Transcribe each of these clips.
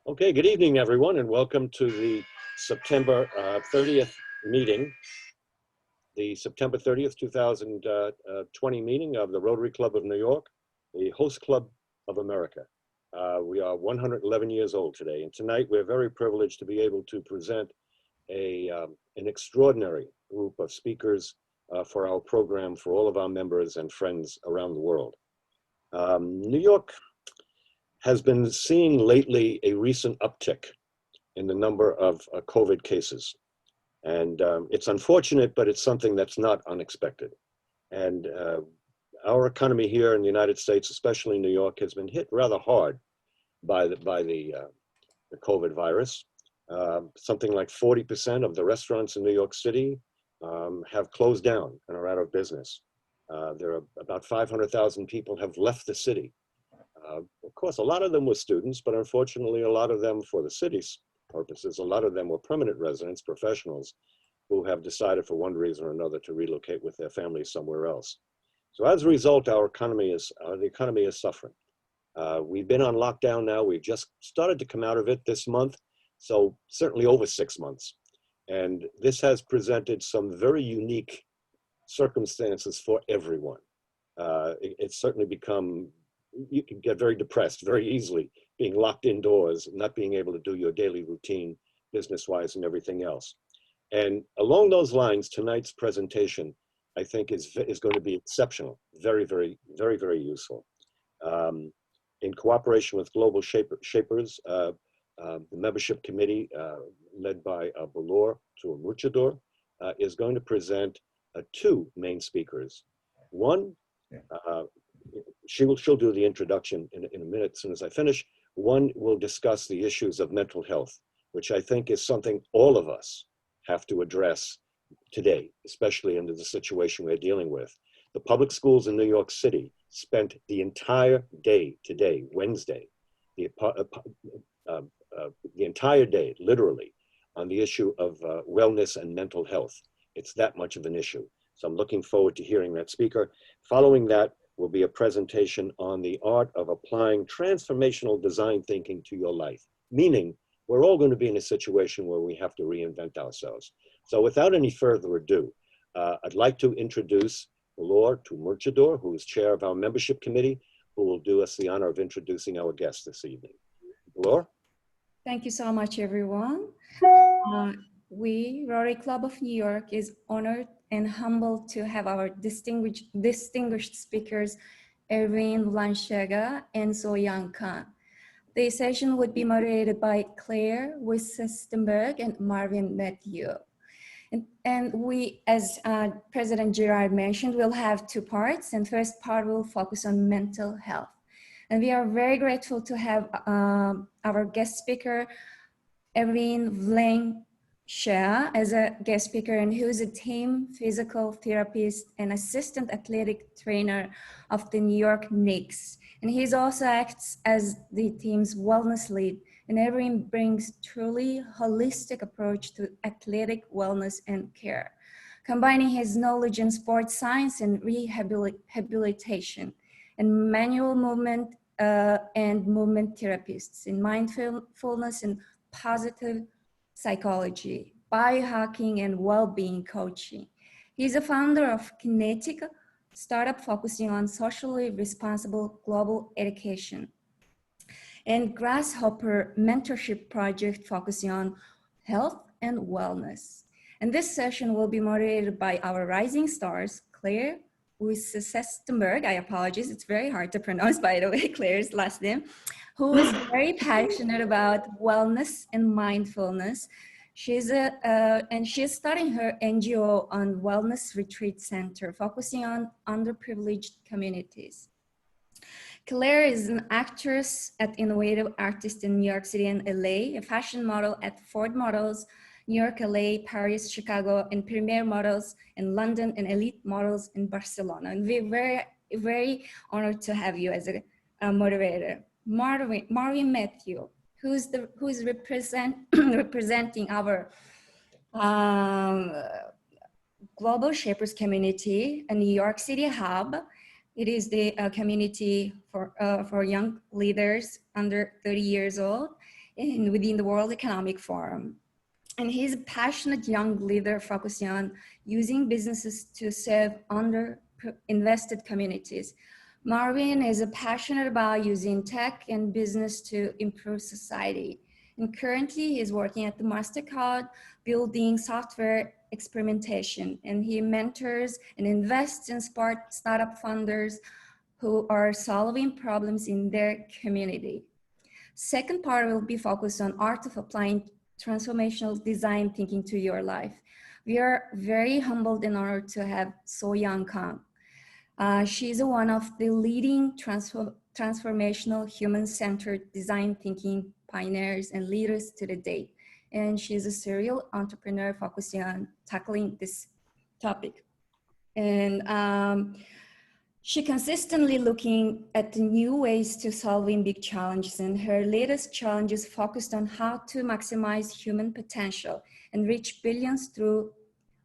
Okay, good evening, everyone, and welcome to the September 30th meeting, the September 30th, 2020 meeting of the Rotary Club of New York, the host club of America. We are 111 years old today, and tonight we're very privileged to be able to present an extraordinary group of speakers for our program for all of our members and friends around the world. New York has been seeing lately a recent uptick in the number of COVID cases. And it's unfortunate, but it's something that's not unexpected. And our economy here in the United States, especially New York, has been hit rather hard by the COVID virus. Something like 40% of the restaurants in New York City have closed down and are out of business. There are about 500,000 people have left the city. Of course, a lot of them were students, but unfortunately, a lot of them, for the city's purposes, a lot of them were permanent residents, professionals, who have decided for one reason or another to relocate with their families somewhere else. So as a result, the economy is suffering. We've been on lockdown now. We've just started to come out of it this month, so certainly over 6 months. And this has presented some very unique circumstances for everyone. It's certainly become, you can get very depressed very easily being locked indoors, not being able to do your daily routine business-wise and everything else. And along those lines, tonight's presentation, I think, is going to be exceptional, very, very, very, very useful. In cooperation with Global Shapers, the membership committee led by Balor to Murchador is going to present two main speakers. One, she'll do the introduction in a minute as soon as I finish. One will discuss the issues of mental health, which I think is something all of us have to address today, especially under the situation we're dealing with. The public schools in New York City spent the entire day today, Wednesday, the entire day, literally, on the issue of wellness and mental health. It's that much of an issue. So I'm looking forward to hearing that speaker. Following that will be a presentation on the art of applying transformational design thinking to your life, meaning we're all going to be in a situation where we have to reinvent ourselves. So without any further ado, I'd like to introduce Balor Murchador, who is chair of our membership committee, who will do us the honor of introducing our guest this evening. Balor? Thank you so much, everyone. We, Rotary Club of New York, is honored and humbled to have our distinguished speakers, Erwin, Valencia, and So-Young Khan. The session would be moderated by Claire Wissenberg and Marvin Matthew. And we, as President Gerard mentioned, will have two parts, and first part will focus on mental health. And we are very grateful to have our guest speaker, Erwin Valencia, as a guest speaker, and who is a team physical therapist and assistant athletic trainer of the New York Knicks. And he also acts as the team's wellness lead. And Erwin brings truly holistic approach to athletic wellness and care, combining his knowledge in sports science and rehabilitation, and manual movement and movement therapists in mindfulness and positive psychology, biohacking, and well-being coaching. He's a founder of Kinetic, startup focusing on socially responsible global education, and Grasshopper mentorship project focusing on health and wellness. And this session will be moderated by our rising stars, Claire Wissenberg, I apologize, it's very hard to pronounce, by the way, Claire's last name, who is very passionate about wellness and mindfulness. She's starting her NGO on Wellness Retreat Center, focusing on underprivileged communities. Claire is an actress and innovative artist in New York City and LA, a fashion model at Ford Models, New York, LA, Paris, Chicago, and premier models in London and elite models in Barcelona. And we're very, very honored to have you as a moderator. Marvin Matthew, who's representing our Global Shapers community, a New York City hub. It is the community for young leaders under 30 years old. and within the World Economic Forum. And he's a passionate young leader focusing on using businesses to serve under-invested communities. Marvin is passionate about using tech and business to improve society. And currently he's working at the MasterCard, building software experimentation. And he mentors and invests in startup funders who are solving problems in their community. Second part will be focused on art of applying transformational design thinking to your life. We are very humbled and honored to have So Young Kang. She's one of the leading transformational human-centered design thinking pioneers and leaders to the date. And she's a serial entrepreneur focusing on tackling this topic. And she consistently looking at the new ways to solving big challenges, and her latest challenge is focused on how to maximize human potential and reach billions through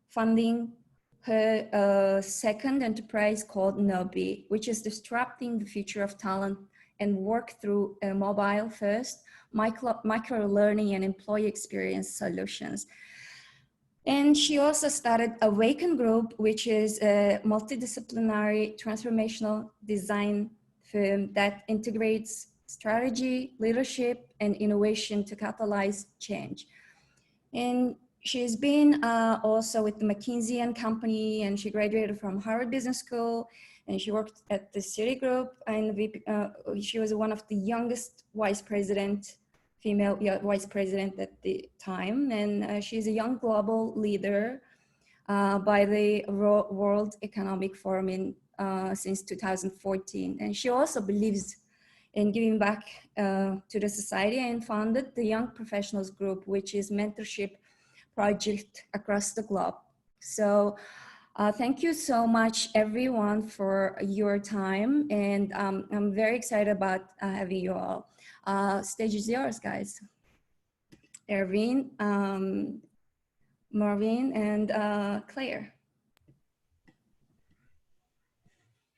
funding her second enterprise called Nobi, which is disrupting the future of talent and work through mobile first, micro learning and employee experience solutions. And she also started Awaken Group, which is a multidisciplinary transformational design firm that integrates strategy, leadership, and innovation to catalyze change. And she's been also with the McKinsey and Company, and she graduated from Harvard Business School, and she worked at the Citigroup, and she was one of the youngest female vice president at the time. And she's a young global leader by the World Economic Forum since 2014. And she also believes in giving back to the society and founded the Young Professionals Group, which is mentorship project across the globe. So thank you so much, everyone, for your time. And I'm very excited about having you all. Stage is yours, guys. Erwin, Marvin, and Claire.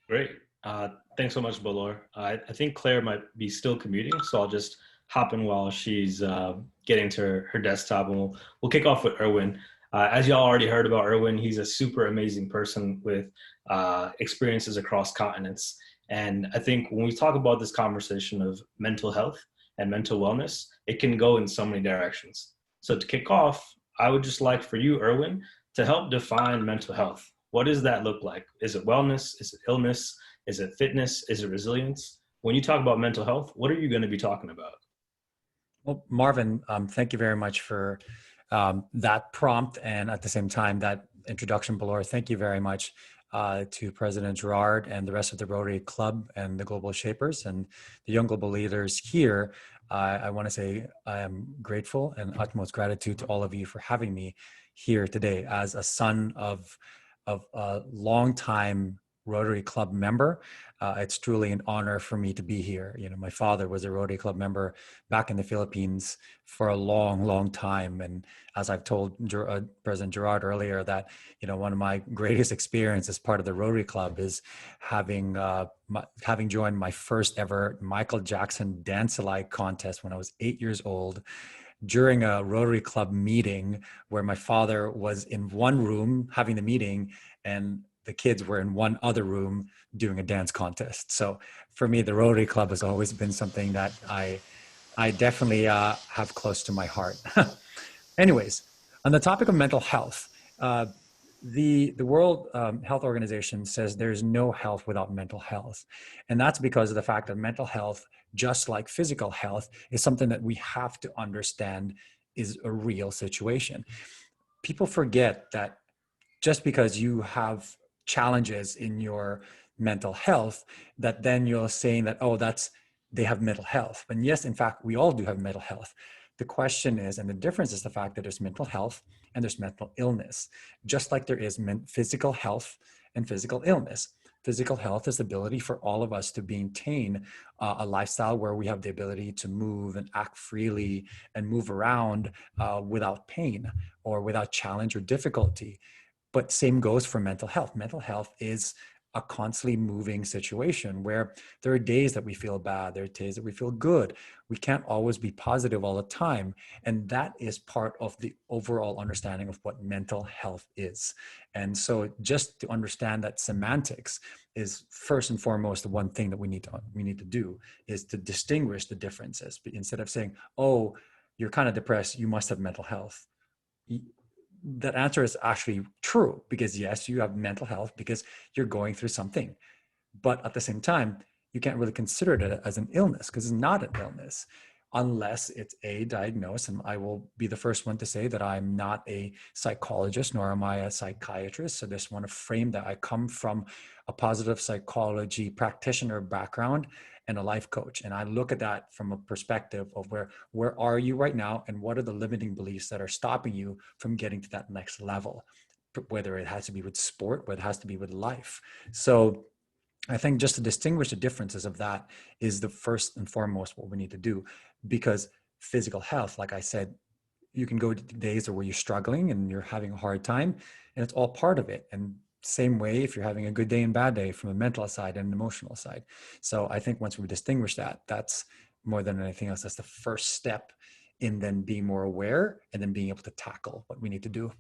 Great. Thanks so much, Balor. I think Claire might be still commuting, so I'll just hop in while she's getting to her desktop, and we'll kick off with Erwin. As y'all already heard about Erwin, he's a super amazing person with experiences across continents. And I think when we talk about this conversation of mental health and mental wellness, it can go in so many directions. So to kick off, I would just like for you, Erwin, to help define mental health. What does that look like? Is it wellness? Is it illness? Is it fitness? Is it resilience? When you talk about mental health, what are you going to be talking about? Well, Marvin, thank you very much for that prompt, and at the same time, that introduction, Balor. Thank you very much to President Gerard and the rest of the Rotary Club and the Global Shapers and the young global leaders here. I want to say I am grateful and utmost gratitude to all of you for having me here today. As a son of a longtime Rotary Club member, it's truly an honor for me to be here. You know, my father was a Rotary Club member back in the Philippines for a long, long time. And as I've told President Gerard earlier, that, you know, one of my greatest experiences as part of the Rotary Club is having joined my first ever Michael Jackson dance-alike contest when I was 8 years old, during a Rotary Club meeting where my father was in one room having the meeting and the kids were in one other room doing a dance contest. So for me, the Rotary Club has always been something that I definitely have close to my heart. Anyways, on the topic of mental health, the World Health Organization says there's no health without mental health. And that's because of the fact that mental health, just like physical health, is something that we have to understand is a real situation. People forget that just because you have challenges in your mental health, that then you're saying that, oh, they have mental health. And yes, in fact, we all do have mental health. The question is, and the difference is the fact that there's mental health and there's mental illness, just like there is physical health and physical illness. Physical health is the ability for all of us to maintain a lifestyle where we have the ability to move and act freely and move around without pain or without challenge or difficulty. But same goes for mental health. Mental health is a constantly moving situation where there are days that we feel bad, there are days that we feel good. We can't always be positive all the time. And that is part of the overall understanding of what mental health is. And so just to understand that semantics is first and foremost the one thing that we need to do is to distinguish the differences. Instead of saying, oh, you're kind of depressed, you must have mental health. That answer is actually true, because yes, you have mental health because you're going through something. But at the same time, you can't really consider it as an illness, because it's not an illness unless it's a diagnosis. And I will be the first one to say that I'm not a psychologist, nor am I a psychiatrist. So I just want to frame that I come from a positive psychology practitioner background and a life coach. And I look at that from a perspective of where are you right now, and what are the limiting beliefs that are stopping you from getting to that next level, whether it has to be with sport, whether it has to be with life. So I think just to distinguish the differences of that is the first and foremost what we need to do, because physical health, like I said, you can go to days where you're struggling and you're having a hard time, and it's all part of it. And same way if you're having a good day and bad day, from a mental side and an emotional side. So I think once we distinguish that, that's more than anything else, that's the first step in then being more aware and then being able to tackle what we need to do.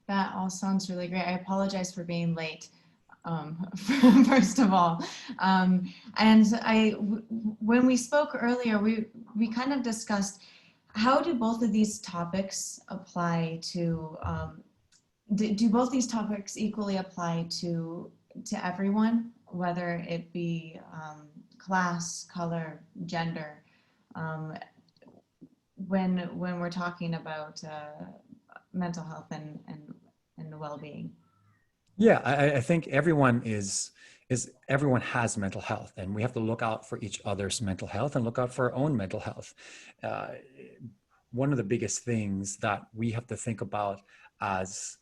That all sounds really great. I apologize for being late, first of all. When we spoke earlier, we kind of discussed, how do both of these topics apply to, do both these topics equally apply to everyone, whether it be class, color, gender, when we're talking about mental health and well-being? Yeah, I think everyone everyone has mental health, and we have to look out for each other's mental health and look out for our own mental health. One of the biggest things that we have to think about as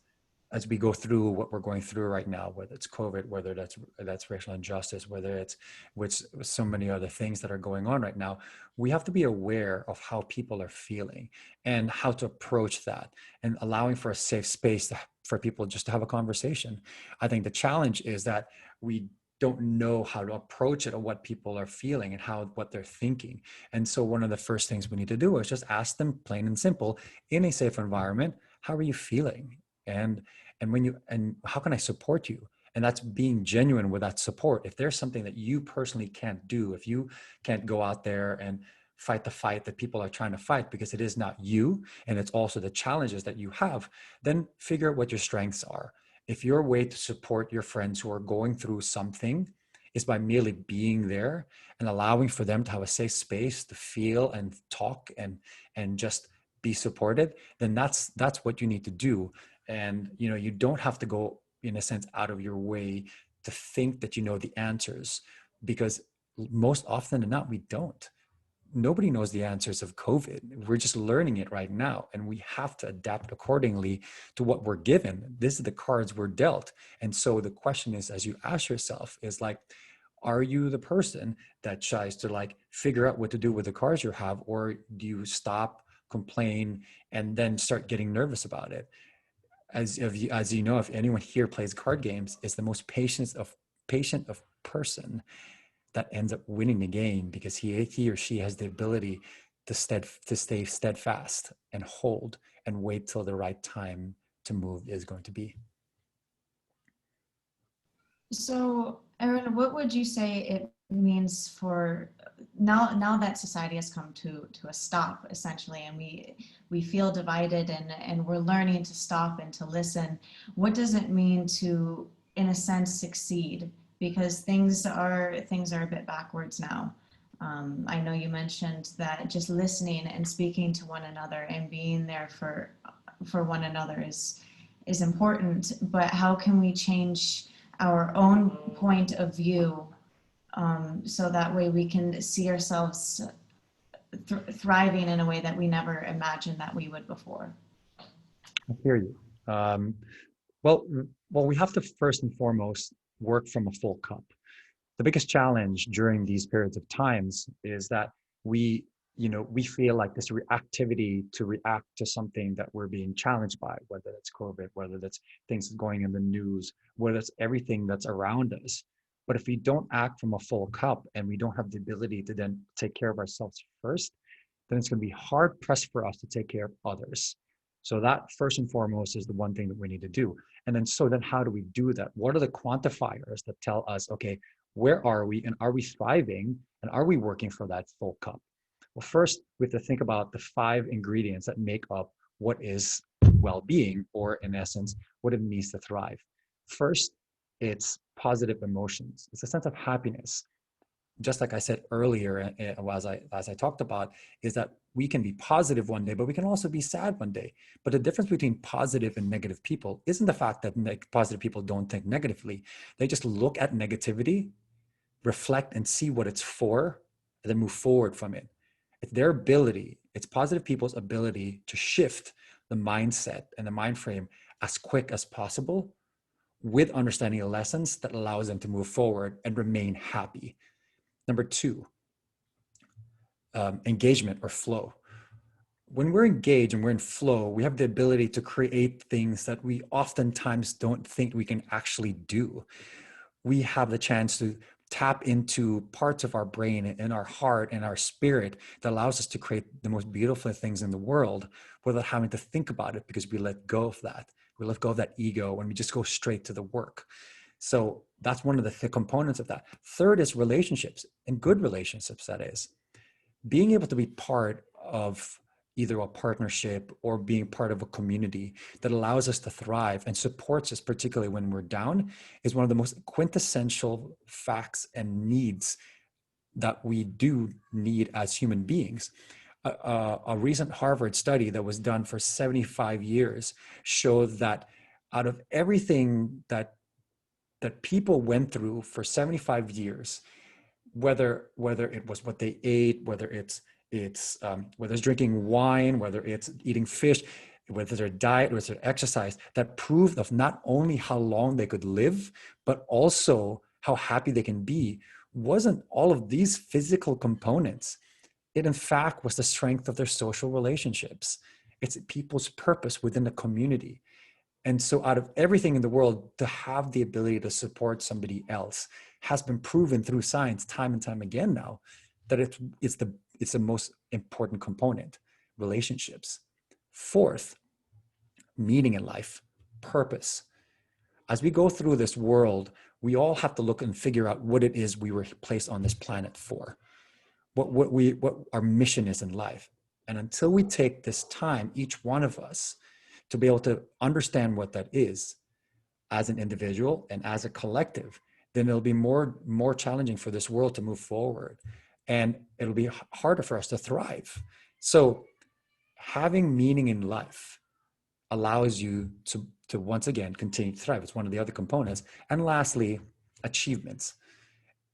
we go through what we're going through right now, whether it's COVID, whether that's racial injustice, whether it's with so many other things that are going on right now, we have to be aware of how people are feeling and how to approach that, and allowing for a safe space for people just to have a conversation. I think the challenge is that we don't know how to approach it, or what people are feeling and what they're thinking. And so one of the first things we need to do is just ask them plain and simple, in a safe environment, how are you feeling? And how can I support you? And that's being genuine with that support. If there's something that you personally can't do, if you can't go out there and fight the fight that people are trying to fight, because it is not you, and it's also the challenges that you have, then figure out what your strengths are. If your way to support your friends who are going through something is by merely being there and allowing for them to have a safe space to feel and talk and just be supported, then that's what you need to do. And you don't have to go, in a sense, out of your way to think that you know the answers, because most often than not, we don't. Nobody knows the answers of COVID. We're just learning it right now, and we have to adapt accordingly to what we're given. This is the cards we're dealt. And so the question is, as you ask yourself, is like, are you the person that tries to figure out what to do with the cards you have, or do you stop, complain, and then start getting nervous about it? As you know, if anyone here plays card games, it's the most patient of person that ends up winning the game, because he or she has the ability to stay steadfast and hold and wait till the right time to move is going to be. So, Erwin, what would you say it means for now that society has come to a stop, essentially, and we feel divided, and we're learning to stop and to listen? What does it mean to, in a sense, succeed? Because things are a bit backwards now. I know you mentioned that just listening and speaking to one another and being there for one another is important, but how can we change our own point of view, so that way we can see ourselves thriving in a way that we never imagined that we would before? I hear you. Well, we have to first and foremost work from a full cup. The biggest challenge during these periods of times is that we we feel like this reactivity to react to something that we're being challenged by, whether that's COVID, whether that's things going in the news, whether it's everything that's around us. But if we don't act from a full cup and we don't have the ability to then take care of ourselves first, then it's going to be hard pressed for us to take care of others. So that first and foremost is the one thing that we need to do. And then how do we do that? What are the quantifiers that tell us, okay, where are we, and are we thriving, and are we working for that full cup? Well, first, we have to think about the 5 ingredients that make up what is well-being, or in essence, what it means to thrive. First, it's positive emotions. It's a sense of happiness. Just like I said earlier, as I talked about, is that we can be positive one day, but we can also be sad one day. But the difference between positive and negative people isn't the fact that positive people don't think negatively. They just look at negativity, reflect and see what it's for, and then move forward from it. It's their ability, it's positive people's ability to shift the mindset and the mind frame as quick as possible with understanding the lessons that allows them to move forward and remain happy. Number 2, engagement or flow. When we're engaged and we're in flow, we have the ability to create things that we oftentimes don't think we can actually do. We have the chance to tap into parts of our brain and our heart and our spirit that allows us to create the most beautiful things in the world without having to think about it, because we let go of that. We let go of that ego and we just go straight to the work. So that's one of the components of that. Third is relationships, and good relationships, that is. Being able to be part of either a partnership or being part of a community that allows us to thrive and supports us, particularly when we're down, is one of the most quintessential facts and needs that we do need as human beings. A recent Harvard study that was done for 75 years showed that out of everything that people went through for 75 years, whether it was what they ate, whether it's drinking wine, whether it's eating fish, whether it's their diet, whether it's their exercise, that proved of not only how long they could live, but also how happy they can be, wasn't all of these physical components. It in fact was the strength of their social relationships. It's people's purpose within the community. And so out of everything in the world, to have the ability to support somebody else has been proven through science time and time again now that it's the most important component, relationships. Fourth, meaning in life, purpose. As we go through this world, we all have to look and figure out what it is we were placed on this planet for, what our mission is in life. And until we take this time, each one of us, to be able to understand what that is as an individual and as a collective, then it'll be more challenging for this world to move forward, and it'll be harder for us to thrive. So having meaning in life allows you to once again continue to thrive. It's one of the other components. And lastly, achievements.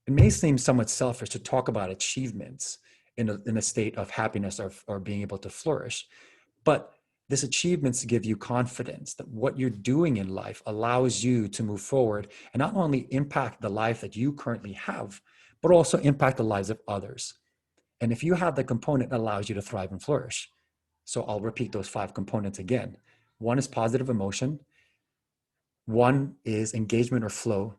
It may seem somewhat selfish to talk about achievements in a state of happiness or being able to flourish, but this achievements give you confidence that what you're doing in life allows you to move forward and not only impact the life that you currently have, but also impact the lives of others. And if you have the component that allows you to thrive and flourish, so I'll repeat those 5 components again. 1 is positive emotion. 1 is engagement or flow.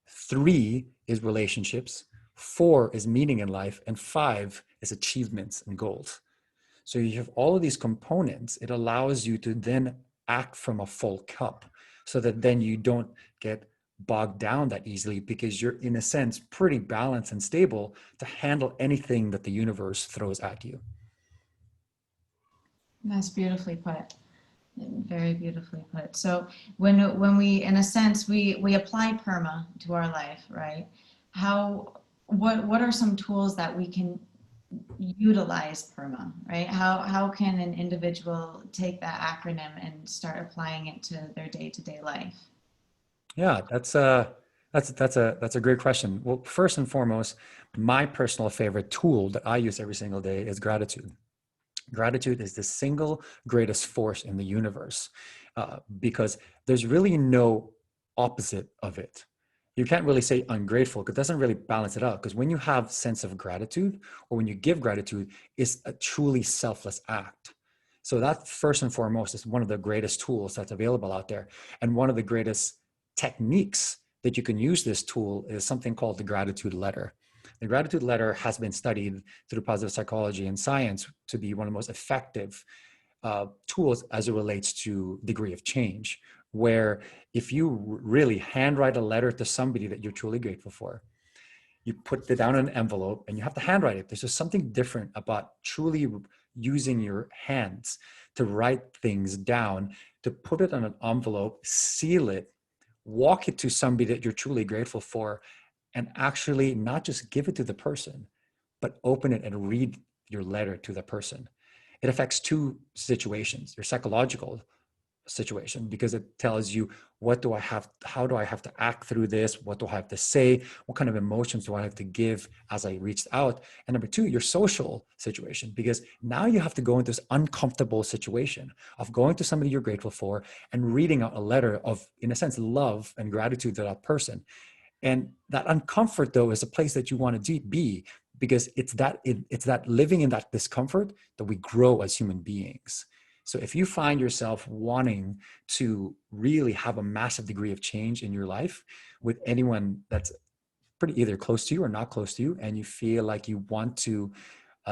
3 is relationships. 4 is meaning in life. And 5 is achievements and goals. So you have all of these components. It allows you to then act from a full cup so that then you don't get bogged down that easily, because you're in a sense pretty balanced and stable to handle anything that the universe throws at you. That's beautifully put. Very beautifully put. So when we, in a sense, we apply PERMA to our life, right? What are some tools that we can utilize PERMA, right? How can an individual take that acronym and start applying it to their day-to-day life? Yeah, that's a great question. Well, first and foremost, my personal favorite tool that I use every single day is gratitude. Gratitude is the single greatest force in the universe, because there's really no opposite of it. You can't really say ungrateful because it doesn't really balance it out. Because when you have sense of gratitude, or when you give gratitude, it's a truly selfless act. So that first and foremost is one of the greatest tools that's available out there. And one of the greatest techniques that you can use this tool is something called the gratitude letter. The gratitude letter has been studied through positive psychology and science to be one of the most effective tools as it relates to degree of change, where if you really handwrite a letter to somebody that you're truly grateful for, you put it down in an envelope and you have to handwrite it. There's just something different about truly using your hands to write things down, to put it on an envelope, seal it, walk it to somebody that you're truly grateful for, and actually not just give it to the person, but open it and read your letter to the person. It affects two situations: your psychological situation, because it tells you, what do I have, how do I have to act through this? What do I have to say? What kind of emotions do I have to give as I reached out? And number two, your social situation, because now you have to go into this uncomfortable situation of going to somebody you're grateful for and reading out a letter of, in a sense, love and gratitude to that person. And that uncomfort, though, is a place that you want to be, because it's that living in that discomfort that we grow as human beings. So if you find yourself wanting to really have a massive degree of change in your life with anyone that's pretty either close to you or not close to you, and you feel like you want to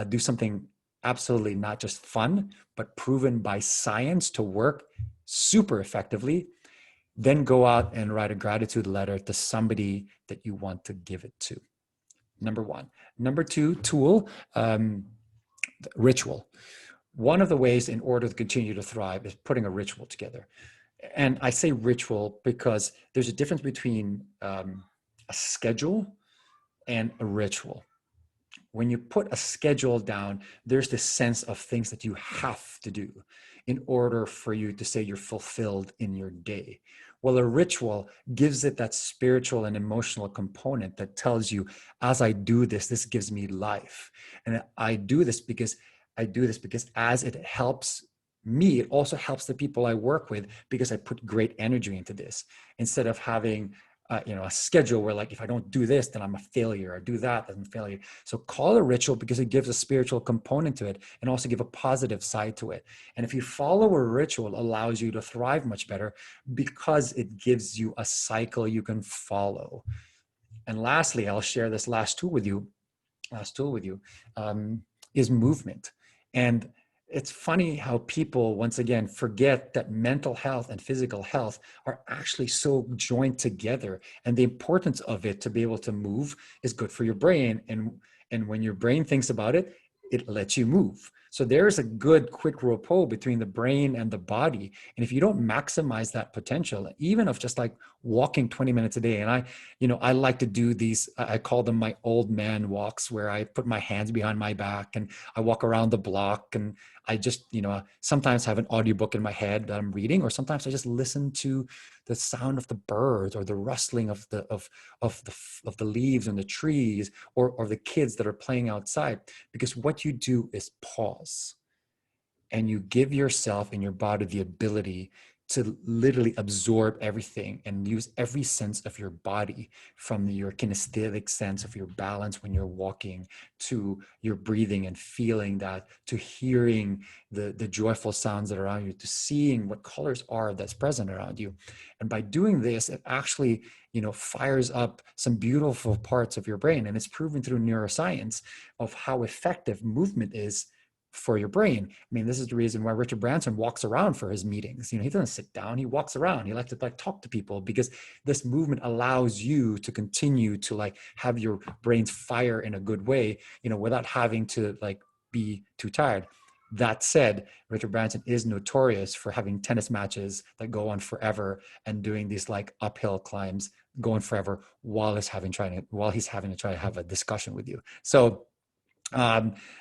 do something absolutely not just fun, but proven by science to work super effectively, then go out and write a gratitude letter to somebody that you want to give it to. Number one. Number two tool, ritual. One of the ways in order to continue to thrive is putting a ritual together. And I say ritual because there's a difference between a schedule and a ritual. When you put a schedule down, there's this sense of things that you have to do in order for you to say you're fulfilled in your day. Well, a ritual gives it that spiritual and emotional component that tells you, as I do this, this gives me life. And I do this because as it helps me, it also helps the people I work with, because I put great energy into this, instead of having a schedule where, like, if I don't do this, then I'm a failure. I do that, then I'm a failure. So call it a ritual because it gives a spiritual component to it, and also give a positive side to it. And if you follow a ritual, it allows you to thrive much better because it gives you a cycle you can follow. And lastly, I'll share this last tool with you, is movement. And it's funny how people, once again, forget that mental health and physical health are actually so joined together, and the importance of it to be able to move is good for your brain. And when your brain thinks about it, it lets you move. So there's a good quid pro quo between the brain and the body. And if you don't maximize that potential, even of just like walking 20 minutes a day, and I like to do these, I call them my old man walks, where I put my hands behind my back and I walk around the block, and I just, sometimes have an audiobook in my head that I'm reading, or sometimes I just listen to the sound of the birds or the rustling of the leaves on the trees, or the kids that are playing outside. Because what you do is pause, and you give yourself and your body the ability to literally absorb everything and use every sense of your body, from your kinesthetic sense of your balance when you're walking, to your breathing and feeling that, to hearing the joyful sounds that are around you, to seeing what colors are that's present around you. And by doing this, it actually, fires up some beautiful parts of your brain. And it's proven through neuroscience of how effective movement is for your brain. I mean, this is the reason why Richard Branson walks around for his meetings. He doesn't sit down, he walks around. He likes to talk to people, because this movement allows you to continue to have your brains fire in a good way, without having to be too tired. That said, Richard Branson is notorious for having tennis matches that go on forever, and doing these uphill climbs going forever while he's having to try to have a discussion with you. So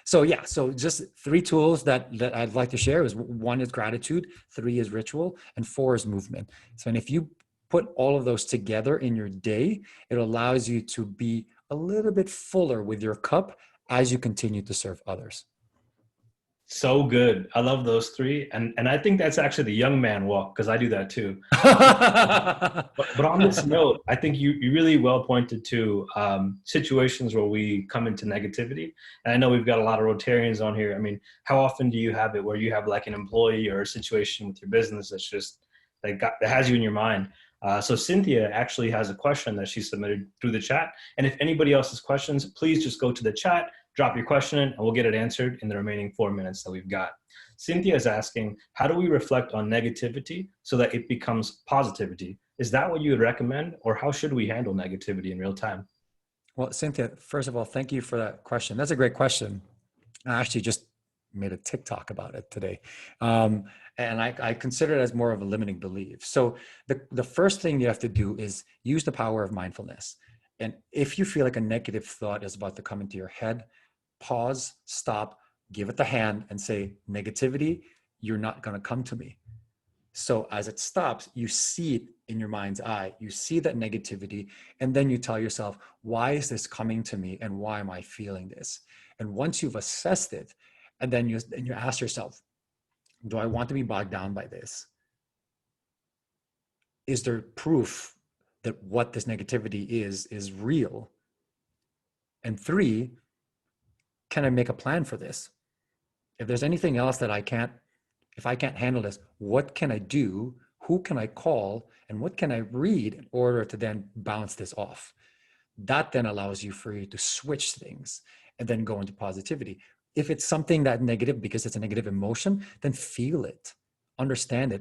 just 3 tools that I'd like to share is: 1 is gratitude, 3 is ritual, and 4 is movement. So, and if you put all of those together in your day, it allows you to be a little bit fuller with your cup as you continue to serve others. So good. I love those three. And I think that's actually the young man walk, because I do that too. But on this note, I think you really well pointed to situations where we come into negativity. And I know we've got a lot of Rotarians on here. I mean, how often do you have it where you have like an employee or a situation with your business that's just that has you in your mind? So Cynthia actually has a question that she submitted through the chat. And if anybody else has questions, please just go to the chat, drop your question in, and we'll get it answered in the remaining 4 minutes that we've got. Cynthia is asking, how do we reflect on negativity so that it becomes positivity? Is that what you would recommend, or how should we handle negativity in real time? Well, Cynthia, first of all, thank you for that question. That's a great question. I actually just made a TikTok about it today. And I consider it as more of a limiting belief. So the first thing you have to do is use the power of mindfulness. And if you feel like a negative thought is about to come into your head, pause, stop, give it the hand and say, negativity, you're not going to come to me. So as it stops, you see it in your mind's eye, you see that negativity, and then you tell yourself, why is this coming to me and why am I feeling this? And once you've assessed it, and then you ask yourself, do I want to be bogged down by this? Is there proof that what this negativity is real? And 3, can I make a plan for this? If there's anything else that if I can't handle this, what can I do? Who can I call? And what can I read in order to then bounce this off? That then allows you to switch things and then go into positivity. If it's something that negative, because it's a negative emotion, then feel it, understand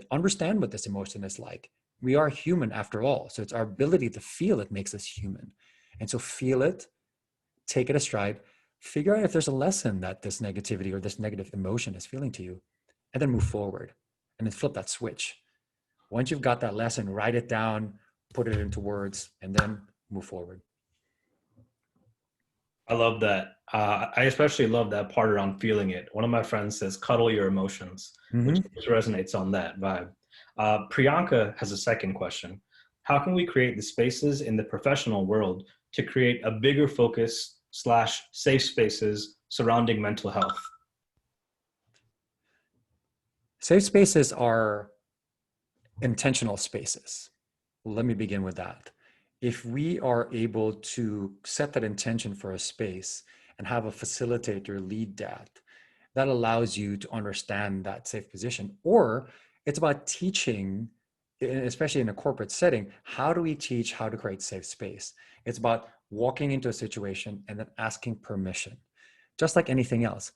what this emotion is like. We are human after all. So it's our ability to feel it makes us human. And so feel it, take it astride, figure out if there's a lesson that this negativity or this negative emotion is feeling to you, and then move forward and then flip that switch. Once you've got that lesson, write it down, put it into words, and then move forward. I love that. I especially love that part around feeling it. One of my friends says, cuddle your emotions, which resonates on that vibe. Priyanka has a second question. How can we create the spaces in the professional world to create a bigger focus / safe spaces surrounding mental health? Safe spaces are intentional spaces. Let me begin with that. If we are able to set that intention for a space and have a facilitator lead that allows you to understand that safe position. Or it's about teaching, especially in a corporate setting, how do we teach how to create safe space? It's about walking into a situation and then asking permission. Just like anything else,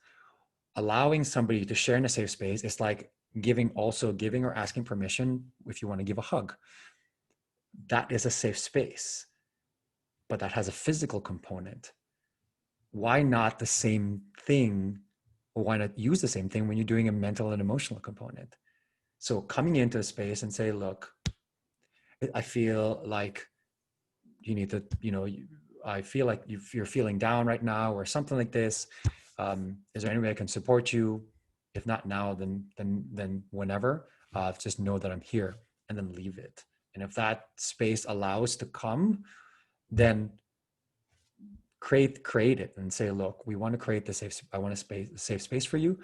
allowing somebody to share in a safe space is like giving or asking permission if you want to give a hug. That is a safe space, but that has a physical component. Why not the same thing, or why not use the same thing when you're doing a mental and emotional component? So coming into a space and say, look, I feel like you need to, I feel like you're feeling down right now or something like this. Is there any way I can support you? If not now, then whenever, just know that I'm here, and then leave it. And if that space allows to come, then create it and say, look, we want to create the I want a safe space for you.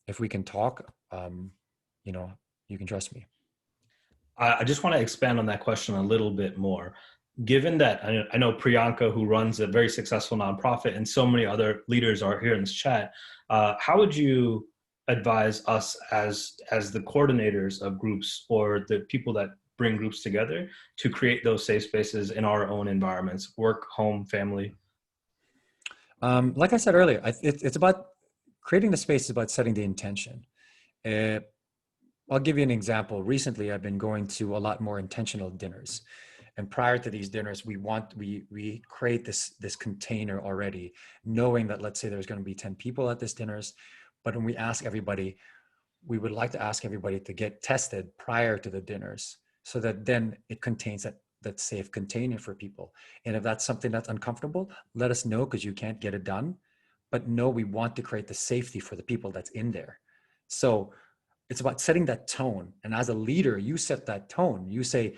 If we can talk, you can trust me. I just want to expand on that question a little bit more. Given that I know Priyanka, who runs a very successful nonprofit, and so many other leaders are here in this chat, how would you advise us as the coordinators of groups or the people that bring groups together to create those safe spaces in our own environments, work, home, family? Like I said earlier, it's about creating the space, is about setting the intention. I'll give you an example. Recently, I've been going to a lot more intentional dinners. And prior to these dinners, we create this container already, knowing that, let's say there's going to be 10 people at this dinners. But when we ask everybody, we would like to ask everybody to get tested prior to the dinners, so that then it contains that safe container for people. And if that's something that's uncomfortable, let us know, because you can't get it done. But no, we want to create the safety for the people that's in there. So it's about setting that tone. And as a leader, you set that tone. You say,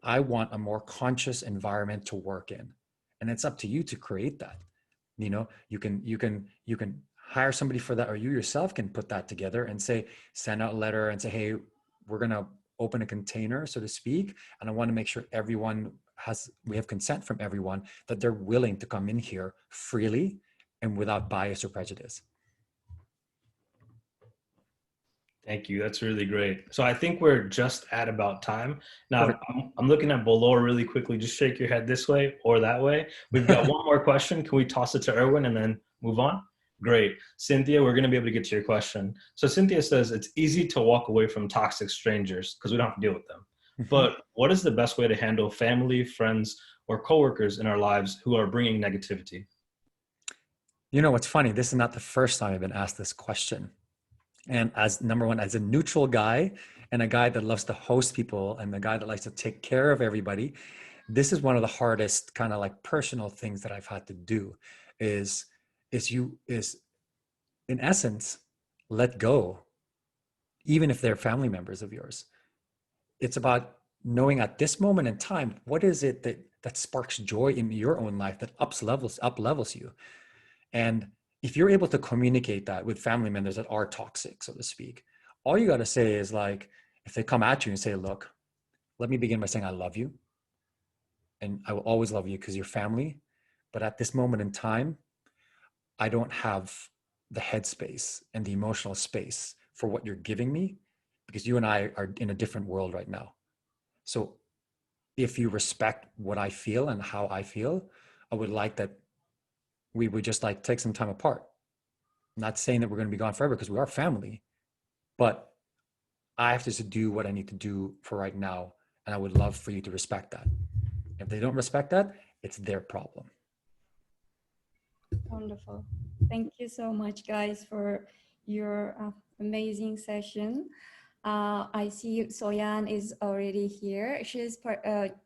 I want a more conscious environment to work in. And it's up to you to create that. You can hire somebody for that, or you yourself can put that together and say, send out a letter and say, hey, we're going to open a container, so to speak. And I want to make sure we have consent from everyone that they're willing to come in here freely and without bias or prejudice. Thank you. That's really great. So I think we're just at about time. Now, Perfect. I'm looking at Bolor really quickly. Just shake your head this way or that way. We've got one more question. Can we toss it to Erwin and then move on? Great. Cynthia, we're going to be able to get to your question. So Cynthia says, it's easy to walk away from toxic strangers because we don't have to deal with them. But what is the best way to handle family, friends, or coworkers in our lives who are bringing negativity? You know, what's funny, this is not the first time I've been asked this question. And as number one, as a neutral guy and a guy that loves to host people and the guy that likes to take care of everybody, this is one of the hardest kind of like personal things that I've had to do is in essence, let go, even if they're family members of yours. It's about knowing at this moment in time, what is it that sparks joy in your own life that up levels you? And if you're able to communicate that with family members that are toxic, so to speak, all you got to say is like, if they come at you and say, look, let me begin by saying, I love you. And I will always love you because you're family. But at this moment in time, I don't have the headspace and the emotional space for what you're giving me because you and I are in a different world right now. So if you respect what I feel and how I feel, I would like that we would just like take some time apart. I'm not saying that we're going to be gone forever because we are family, but I have to do what I need to do for right now. And I would love for you to respect that. If they don't respect that, it's their problem. Wonderful. Thank you so much, guys, for your amazing session. I see Soyan is already here. She's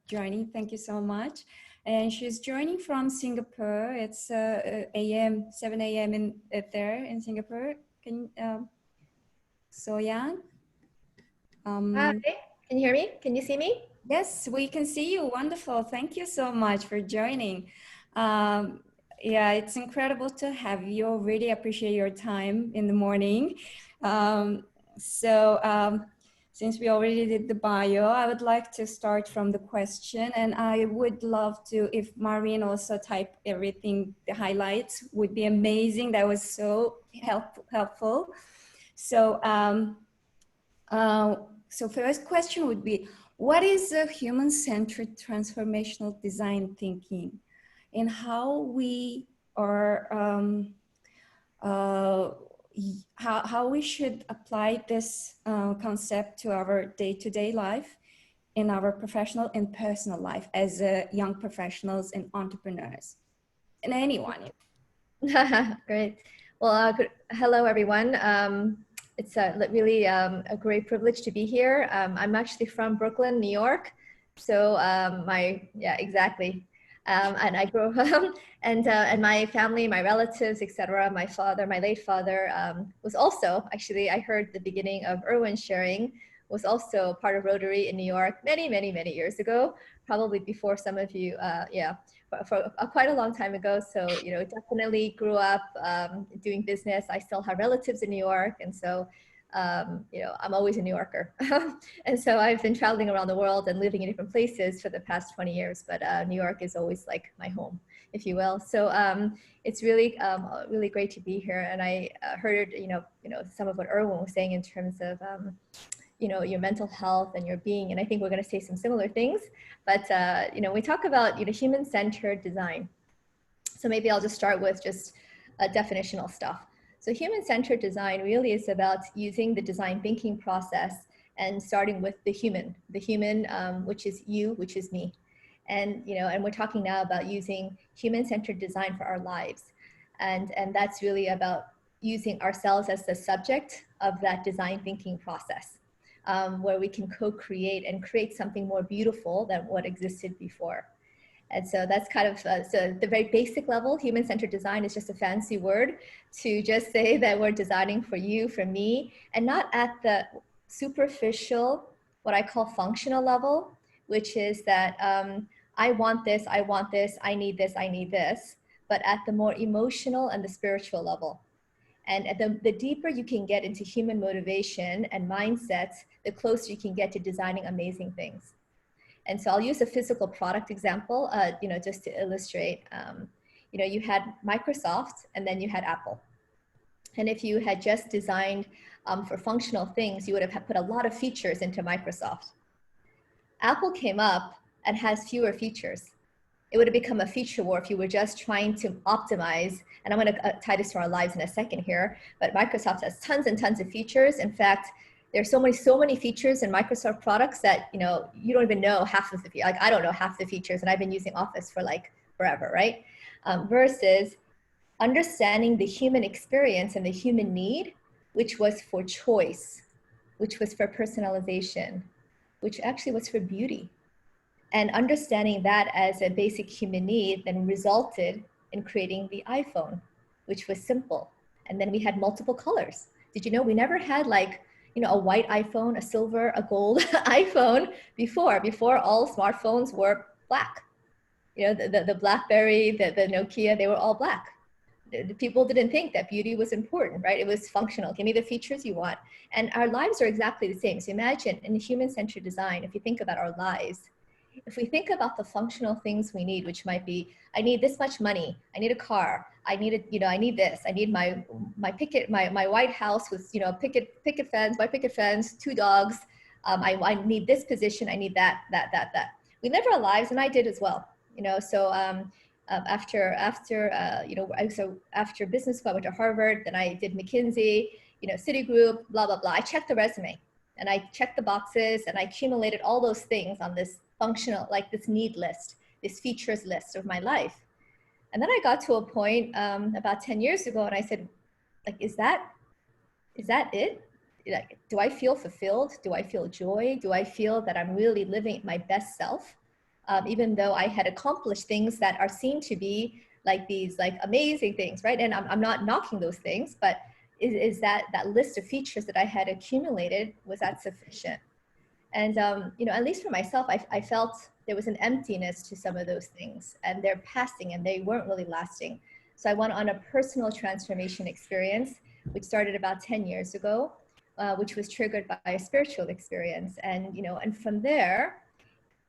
joining. Thank you so much. And she's joining from Singapore. It's 7 a.m. there in Singapore. Soyan? Hi, can you hear me? Can you see me? Yes, we can see you. Wonderful. Thank you so much for joining. Yeah, it's incredible to have you. Really appreciate your time in the morning. Since we already did the bio, I would like to start from the question, and I would love to, if Maureen also type everything, the highlights would be amazing. That was so helpful. So first question would be, what is a human-centered transformational design thinking, and how we are, how we should apply this concept to our day-to-day life, in our professional and personal life as young professionals and entrepreneurs, and anyone. Great. Well, hello, everyone. It's really a great privilege to be here. I'm actually from Brooklyn, New York. So exactly. And I grew up, and my family, my relatives, etc. My father, my late father, was also, actually, I heard the beginning of Erwin sharing, was also part of Rotary in New York many, many, many years ago, probably before some of you, for quite a long time ago. So, you know, definitely grew up doing business. I still have relatives in New York. And so, you know, I'm always a New Yorker. And so I've been traveling around the world and living in different places for the past 20 years, but New York is always like my home, if you will. So it's really, really great to be here. And I heard, you know, some of what Erwin was saying in terms of, you know, your mental health and your being. And I think we're going to say some similar things, but, you know, we talk about, you know, human-centered design. So maybe I'll just start with just definitional stuff. So human-centered design really is about using the design thinking process and starting with the human, which is you, which is me. And, you know, and we're talking now about using human-centered design for our lives. And that's really about using ourselves as the subject of that design thinking process. Where we can co-create and create something more beautiful than what existed before. And so that's kind of, so the very basic level, human-centered design is just a fancy word to just say that we're designing for you, for me, and not at the superficial, what I call functional level, which is that I want this, I need this, but at the more emotional and the spiritual level. And the deeper you can get into human motivation and mindsets, the closer you can get to designing amazing things. And so I'll use a physical product example, just to illustrate. You had Microsoft and then you had Apple. And if you had just designed for functional things, you would have put a lot of features into Microsoft. Apple came up and has fewer features. It would have become a feature war if you were just trying to optimize, and I'm going to tie this to our lives in a second here, but Microsoft has tons and tons of features. In fact, there's so many features in Microsoft products that, you don't even know half of the, I don't know half the features, and I've been using Office for like forever, right? Versus understanding the human experience and the human need, which was for choice, which was for personalization, which actually was for beauty. And understanding that as a basic human need then resulted in creating the iPhone, which was simple. And then we had multiple colors. Did you know we never had a white iPhone, a silver, a gold iPhone before all smartphones were black. The BlackBerry, the Nokia, they were all black. The people didn't think that beauty was important, right? It was functional. Give me the features you want. And our lives are exactly the same. So imagine in human-centered design, if you think about our lives, if we think about the functional things we need, which might be, I need this much money, I need a car, I need I need this, I need my White House with picket fence, white picket fence, 2 dogs, I need this position, I need that. We live our lives, and I did as well. After business school, I went to Harvard, then I did McKinsey, Citigroup, blah, blah, blah. I checked the resume and I checked the boxes and I accumulated all those things on this functional, like this need list, this features list of my life. And then I got to a point about 10 years ago and I said, is that it? Do I feel fulfilled? Do I feel joy? Do I feel that I'm really living my best self? Even though I had accomplished things that are seen to be like these amazing things, right? And I'm not knocking those things, but is that list of features that I had accumulated, was that sufficient? And, at least for myself, I felt there was an emptiness to some of those things, and they're passing and they weren't really lasting. So I went on a personal transformation experience, which started about 10 years ago, which was triggered by a spiritual experience. And, and from there,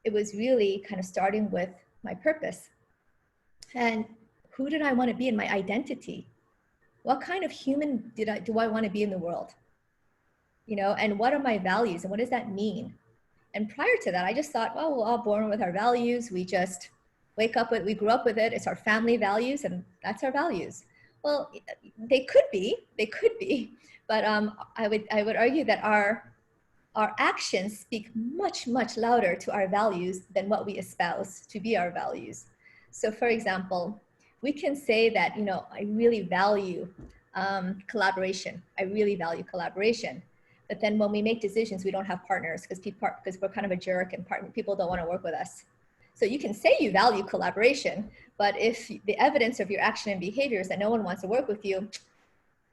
it was really kind of starting with my purpose. And who did I want to be in my identity? What kind of human do I want to be in the world? And what are my values and what does that mean? And prior to that, I just thought, well, we're all born with our values. We just wake up with, we grew up with it. It's our family values and that's our values. Well, they could be, but I would argue that our actions speak much, much louder to our values than what we espouse to be our values. So for example, we can say that, I really value collaboration. I really value collaboration. But then when we make decisions, we don't have partners because we're kind of a jerk and people don't want to work with us. So you can say you value collaboration, but if the evidence of your action and behavior is that no one wants to work with you,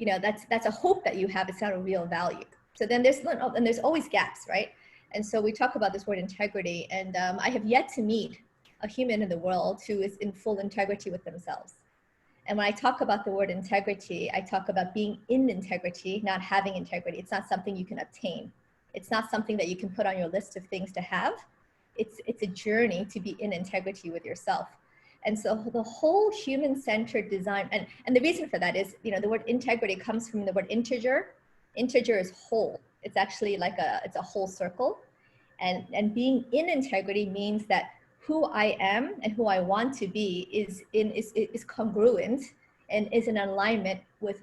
that's a hope that you have. It's not a real value. So then there's always gaps, right? And so we talk about this word integrity, and I have yet to meet a human in the world who is in full integrity with themselves. And when I talk about the word integrity, I talk about being in integrity, not having integrity. It's not something you can obtain. It's not something that you can put on your list of things to have. It's a journey to be in integrity with yourself. And so the whole human-centered design, and the reason for that is, the word integrity comes from the word integer. Integer is whole. It's actually it's a whole circle. And being in integrity means that who I am and who I want to be is congruent and is in alignment with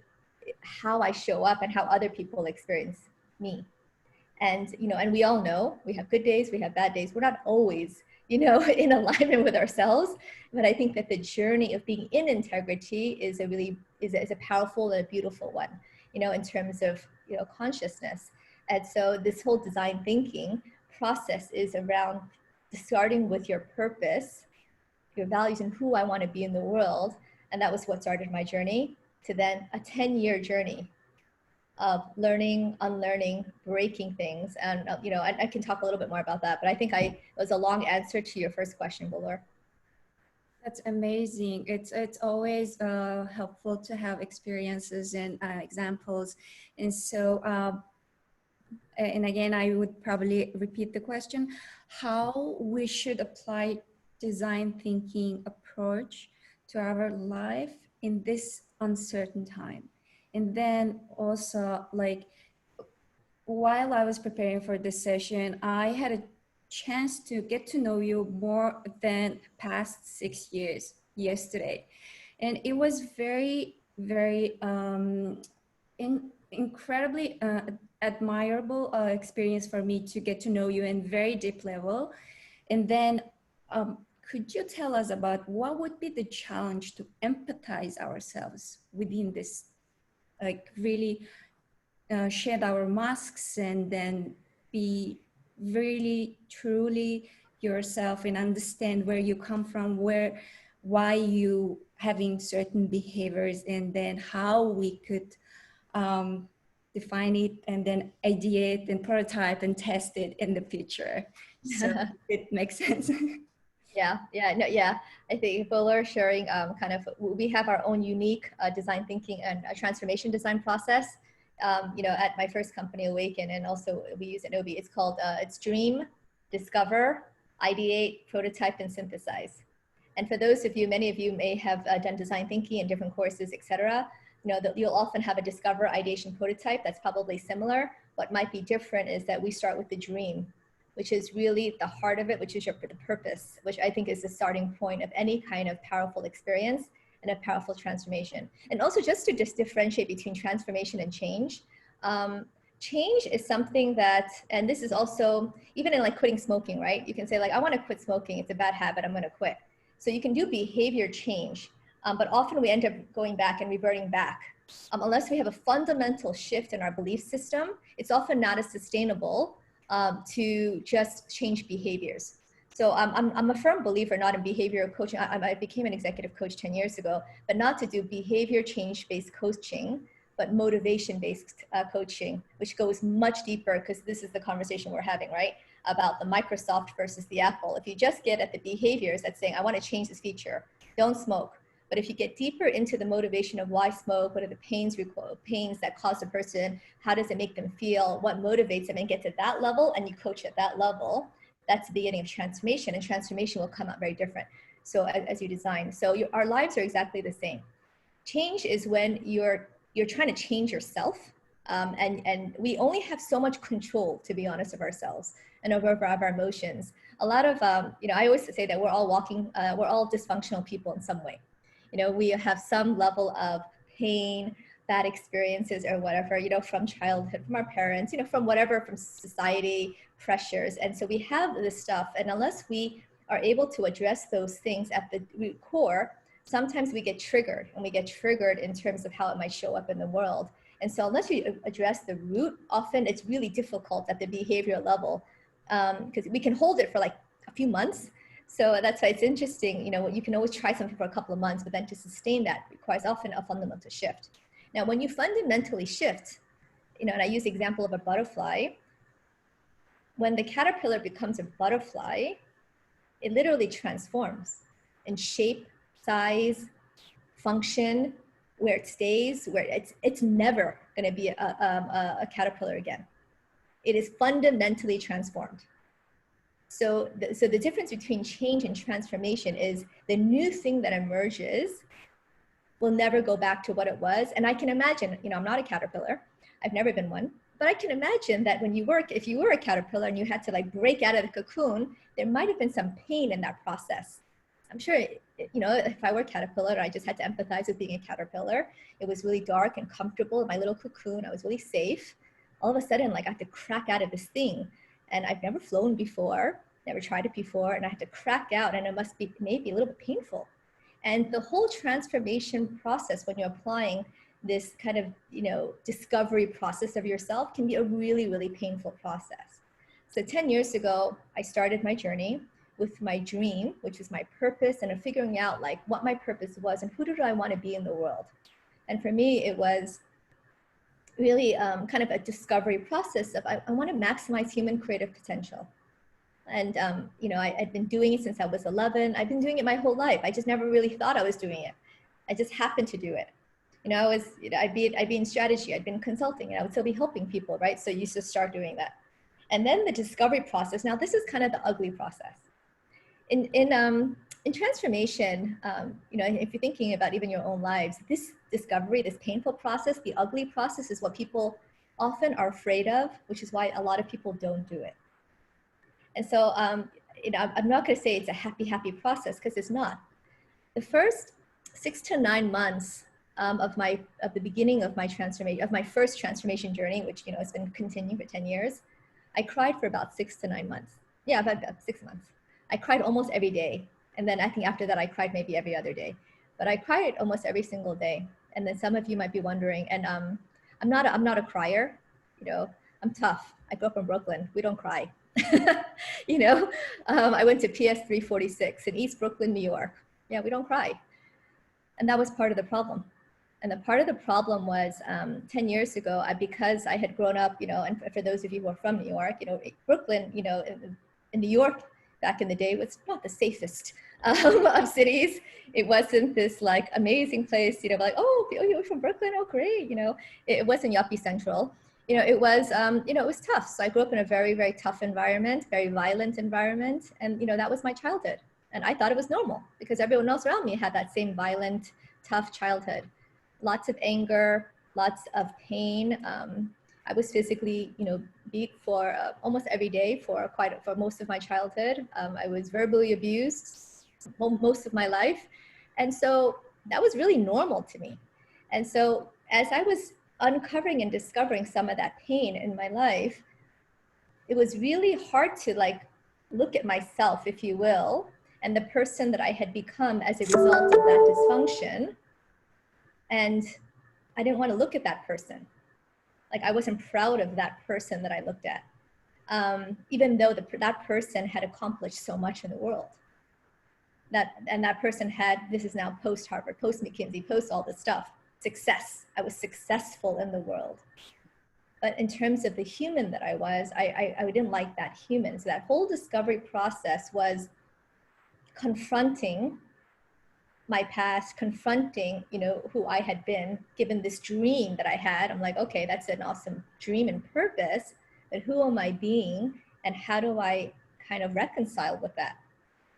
how I show up and how other people experience me. And, and we all know we have good days, we have bad days. We're not always, in alignment with ourselves. But I think that the journey of being in integrity is a powerful and a beautiful one, in terms of, consciousness. And so this whole design thinking process is around starting with your purpose, your values, and who I want to be in the world. And that was what started my journey to then a 10-year journey of learning, unlearning, breaking things. And, I can talk a little bit more about that, but I think it was a long answer to your first question, Balor. That's amazing. It's always helpful to have experiences and examples. And so, and again, I would probably repeat the question, how we should apply design thinking approach to our life in this uncertain time. And then also, like, while I was preparing for this session, I had a chance to get to know you more than past 6 years yesterday. And it was very, very incredibly admirable experience for me to get to know you in very deep level. And then could you tell us about what would be the challenge to empathize ourselves within this, like really shed our masks and then be really truly yourself and understand where you come from, why you having certain behaviors, and then how we could define it and then ideate and prototype and test it in the future. So it makes sense. Yeah. I think Bowler sharing kind of, we have our own unique design thinking and transformation design process. At my first company, Awaken, and also we use Adobe. It's called, it's dream, discover, ideate, prototype, and synthesize. And for those of you, many of you may have done design thinking in different courses, etc. You'll often have a discover, ideation, prototype that's probably similar. What might be different is that we start with the dream, which is really the heart of it, which is the purpose, which I think is the starting point of any kind of powerful experience and a powerful transformation. And also just to differentiate between transformation and change. Change is something that, and this is also, even in like quitting smoking, right? You can say like, I want to quit smoking. It's a bad habit. I'm going to quit. So you can do behavior change, but often we end up going back and reverting back. Unless we have a fundamental shift in our belief system, it's often not as sustainable to just change behaviors. So I'm a firm believer, not in behavioral coaching. I became an executive coach 10 years ago, but not to do behavior change-based coaching, but motivation-based coaching, which goes much deeper, because this is the conversation we're having, right? About the Microsoft versus the Apple. If you just get at the behaviors that's saying, I want to change this feature, don't smoke. But if you get deeper into the motivation of why smoke, what are the pains that cause a person, how does it make them feel, what motivates them, and get to that level, and you coach at that level, that's the beginning of transformation, and transformation will come out very different. So as you design, so our lives are exactly the same. Change is when you're trying to change yourself, and we only have so much control, to be honest, of ourselves and over our emotions. A lot of, I always say that we're all dysfunctional people in some way. We have some level of pain, bad experiences or whatever, from childhood, from our parents, from whatever, from society, pressures. And so we have this stuff. And unless we are able to address those things at the root core, sometimes we get triggered, and we get triggered in terms of how it might show up in the world. And so unless you address the root, often it's really difficult at the behavioral level, because we can hold it for like a few months. So that's why it's interesting, you can always try something for a couple of months, but then to sustain that requires often a fundamental shift. Now, when you fundamentally shift, and I use the example of a butterfly, when the caterpillar becomes a butterfly, it literally transforms in shape, size, function, where it stays, where it's never going to be a caterpillar again. It is fundamentally transformed. So the difference between change and transformation is the new thing that emerges will never go back to what it was. And I can imagine, I'm not a caterpillar, I've never been one, but I can imagine that if you were a caterpillar and you had to like break out of the cocoon, there might have been some pain in that process. I'm sure, if I were a caterpillar, I just had to empathize with being a caterpillar. It was really dark and comfortable in my little cocoon. I was really safe. All of a sudden, like I had to crack out of this thing. And I've never flown before, never tried it before. And I had to crack out, and it must be maybe a little bit painful. And the whole transformation process, when you're applying this kind of, discovery process of yourself, can be a really, really painful process. So 10 years ago, I started my journey with my dream, which is my purpose, and figuring out like what my purpose was and who did I want to be in the world. And for me, it was really kind of a discovery process of I want to maximize human creative potential. And, you know, I'd been doing it since I was 11. I've been doing it my whole life. I just never really thought I was doing it. I just happened to do it. You know, I'd be in strategy, I'd been consulting, and I would still be helping people, right? So you used to start doing that. And then the discovery process. Now, this is kind of the ugly process. In transformation, you know, if you're thinking about even your own lives, this discovery, this painful process, the ugly process is what people often are afraid of, which is why a lot of people don't do it. And so, you know, I'm not going to say it's a happy process, because it's not. The first 6 to 9 months of the beginning of my transformation, of my first transformation journey, which, you know, has been continuing for 10 years, I cried for about 6 to 9 months. Yeah, about 6 months. I cried almost every day. And then I think after that, I cried maybe every other day. But I cried almost every single day. And then some of you might be wondering, and I'm not a crier, you know, I'm tough. I grew up in Brooklyn. We don't cry. You know, I went to PS 346 in East Brooklyn, New York. Yeah, we don't cry. And that was part of the problem. And the part of the problem was 10 years ago, because I had grown up, you know, and for those of you who are from New York, you know, Brooklyn, you know, in New York back in the day was not the safest of cities. It wasn't this like amazing place, you know, like, oh, you're from Brooklyn, oh, great. You know, it wasn't yuppie central. You know, it was, you know, it was tough. So I grew up in a very, very tough environment, very violent environment. And, you know, that was my childhood. And I thought it was normal because everyone else around me had that same violent, tough childhood. Lots of anger, lots of pain. I was physically, you know, beat for almost every day for most of my childhood. I was verbally abused most of my life. And so that was really normal to me. And so as I was uncovering and discovering some of that pain in my life, it was really hard to like look at myself, if you will, and the person that I had become as a result of that dysfunction. And I didn't want to look at that person. Like I wasn't proud of that person that I looked at, even though that person had accomplished so much in the world. That person had, this is now post-Harvard, post-McKinsey, post all this stuff, success. I was successful in the world. But in terms of the human that I was, I didn't like that human. So that whole discovery process was confronting my past, confronting, you know, who I had been, given this dream that I had. I'm like, okay, that's an awesome dream and purpose, but who am I being, and how do I kind of reconcile with that?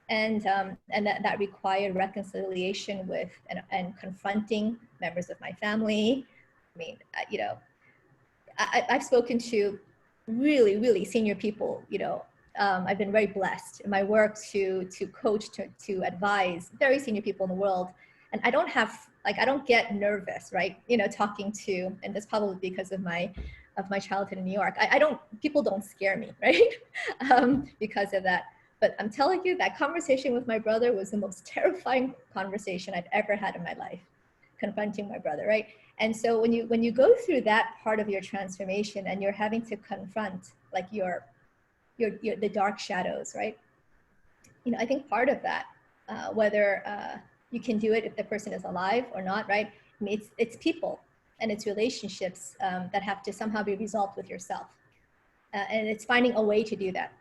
And that required reconciliation with and confronting members of my family. I mean, you know, I've spoken to really, really senior people, you know. I've been very blessed in my work to coach, to advise very senior people in the world. And I don't have, like, I don't get nervous, right? You know, talking to, and that's probably because of my childhood in New York. People don't scare me, right? Because of that. But I'm telling you, that conversation with my brother was the most terrifying conversation I've ever had in my life, confronting my brother, right? And so when you go through that part of your transformation and you're having to confront like the dark shadows, right? You know, I think part of that, whether you can do it if the person is alive or not, right? I mean, it's people and it's relationships that have to somehow be resolved with yourself. And it's finding a way to do that.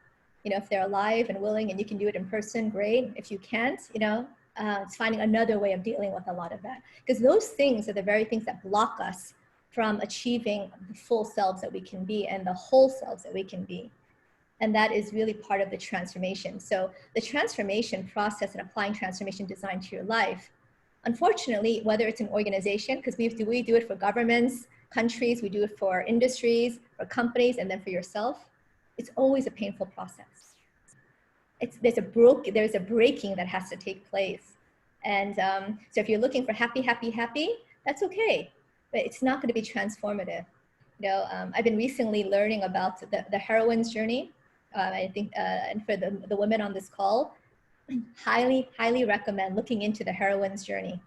You know, if they're alive and willing and you can do it in person, great. If you can't, you know, it's finding another way of dealing with a lot of that. Because those things are the very things that block us from achieving the full selves that we can be and the whole selves that we can be. And that is really part of the transformation. So the transformation process and applying transformation design to your life, unfortunately, whether it's an organization, because we do it for governments, countries, we do it for industries, for companies, and then for yourself, it's always a painful process. There's a breaking that has to take place. And so if you're looking for happy, that's okay, but it's not going to be transformative. You know, I've been recently learning about the heroine's journey. I think, and for the women on this call, highly recommend looking into the heroine's journey.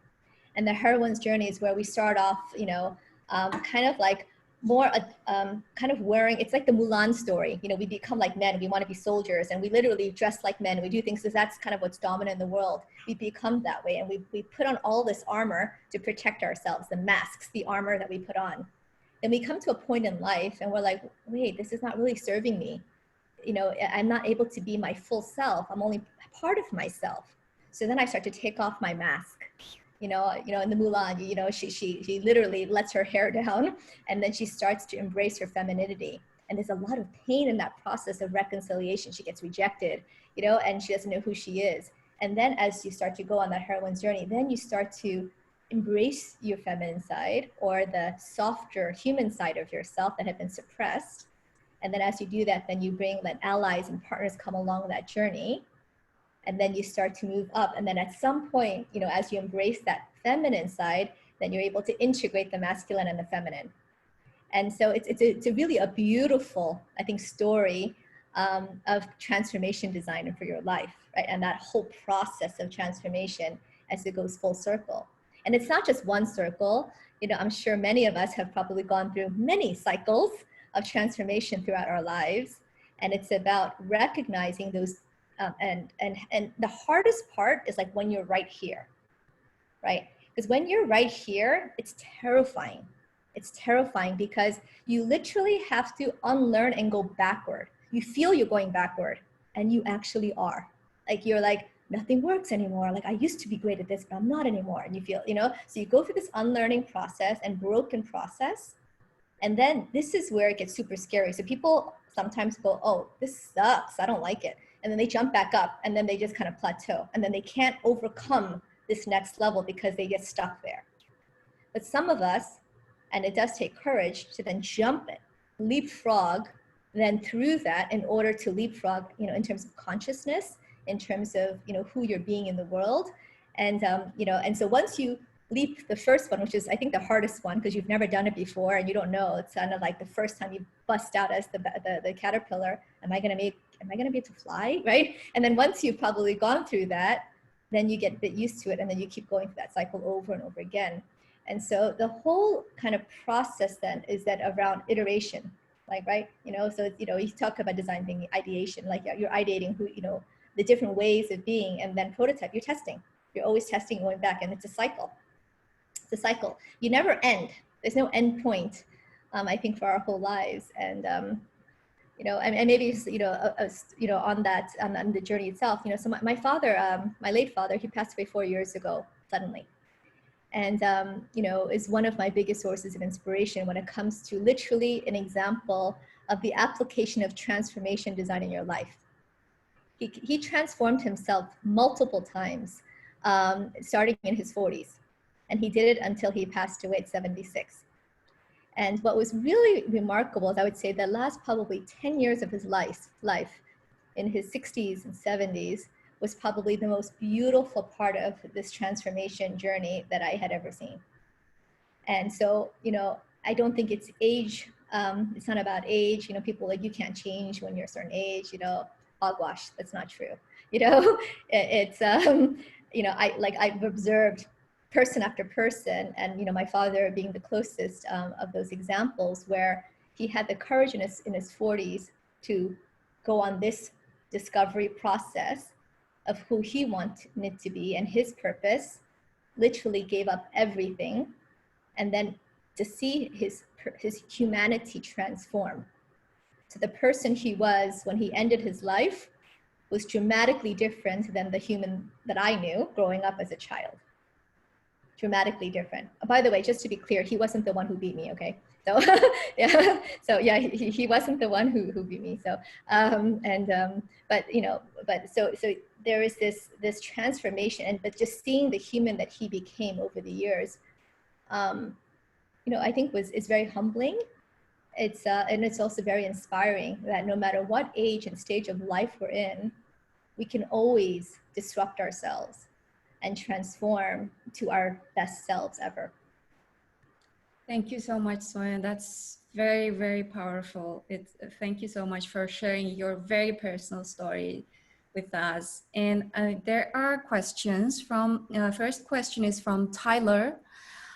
And the heroine's journey is where we start off, you know, kind of like more kind of wearing, it's like the Mulan story. You know, we become like men, we want to be soldiers, and we literally dress like men. We do things because that's kind of what's dominant in the world. We become that way, and we put on all this armor to protect ourselves, the masks, the armor that we put on. Then we come to a point in life and we're like, wait, this is not really serving me. I'm not able to be my full self. I'm only part of myself. So then I start to take off my mask. In the Mulan, she literally lets her hair down, and then she starts to embrace her femininity. And there's a lot of pain in that process of reconciliation. She gets rejected, and she doesn't know who she is. And then as you start to go on that heroine's journey, then you start to embrace your feminine side, or the softer human side of yourself that had been suppressed. And then as you do that, then you bring that allies and partners come along that journey. And then you start to move up. And then at some point, as you embrace that feminine side, then you're able to integrate the masculine and the feminine. And so it's really a beautiful, I think, story of transformation design for your life, right? And that whole process of transformation as it goes full circle. And it's not just one circle. I'm sure many of us have probably gone through many cycles of transformation throughout our lives. And it's about recognizing those. And the hardest part is like when you're right here, right? Because when you're right here, it's terrifying. It's terrifying because you literally have to unlearn and go backward. You feel you're going backward, and you actually are. Like you're like, nothing works anymore. Like I used to be great at this, but I'm not anymore. And you feel, so you go through this unlearning process and broken process. And then this is where it gets super scary. So people sometimes go, oh, this sucks. I don't like it. And then they jump back up, and then they just kind of plateau. And then they can't overcome this next level because they get stuck there. But some of us, and it does take courage to then jump it, leapfrog, then through that in order to leapfrog, in terms of consciousness, in terms of, who you're being in the world. And, and so once you leap the first one, which is I think the hardest one because you've never done it before and you don't know, it's kind of like the first time you bust out as the caterpillar, am I gonna be able to fly, right? And then once you've probably gone through that, then you get a bit used to it, and then you keep going through that cycle over and over again. And so the whole kind of process then is that around iteration, like, right? So you talk about design being ideation, like you're ideating who, the different ways of being, and then prototype, you're testing. You're always testing, going back, and it's a cycle. It's a cycle. You never end. There's no end point, I think, for our whole lives. And, and maybe, on that, on the journey itself, so my father, my late father, he passed away 4 years ago, suddenly. And, is one of my biggest sources of inspiration when it comes to literally an example of the application of transformation design in your life. He transformed himself multiple times, starting in his 40s. And he did it until he passed away at 76. And what was really remarkable is, I would say, the last probably 10 years of his life in his 60s and 70s was probably the most beautiful part of this transformation journey that I had ever seen. And so, I don't think it's age. It's not about age. People like, you can't change when you're a certain age, hogwash. That's not true. It's, I've observed person after person, and my father being the closest of those examples, where he had the courage in his 40s to go on this discovery process of who he wanted to be and his purpose, literally gave up everything, and then to see his humanity transform. So the person he was when he ended his life was dramatically different than the human that I knew growing up as a child. Dramatically different. By the way, just to be clear, he wasn't the one who beat me, okay? So yeah, so yeah, he wasn't the one who beat me. So so there is this transformation, but just seeing the human that he became over the years, I think is very humbling. It's and it's also very inspiring that no matter what age and stage of life we're in, we can always disrupt ourselves and transform to our best selves ever. Thank you so much, Sonia. That's very, very powerful. Thank you so much for sharing your very personal story with us. And there are questions from, first question is from Tyler.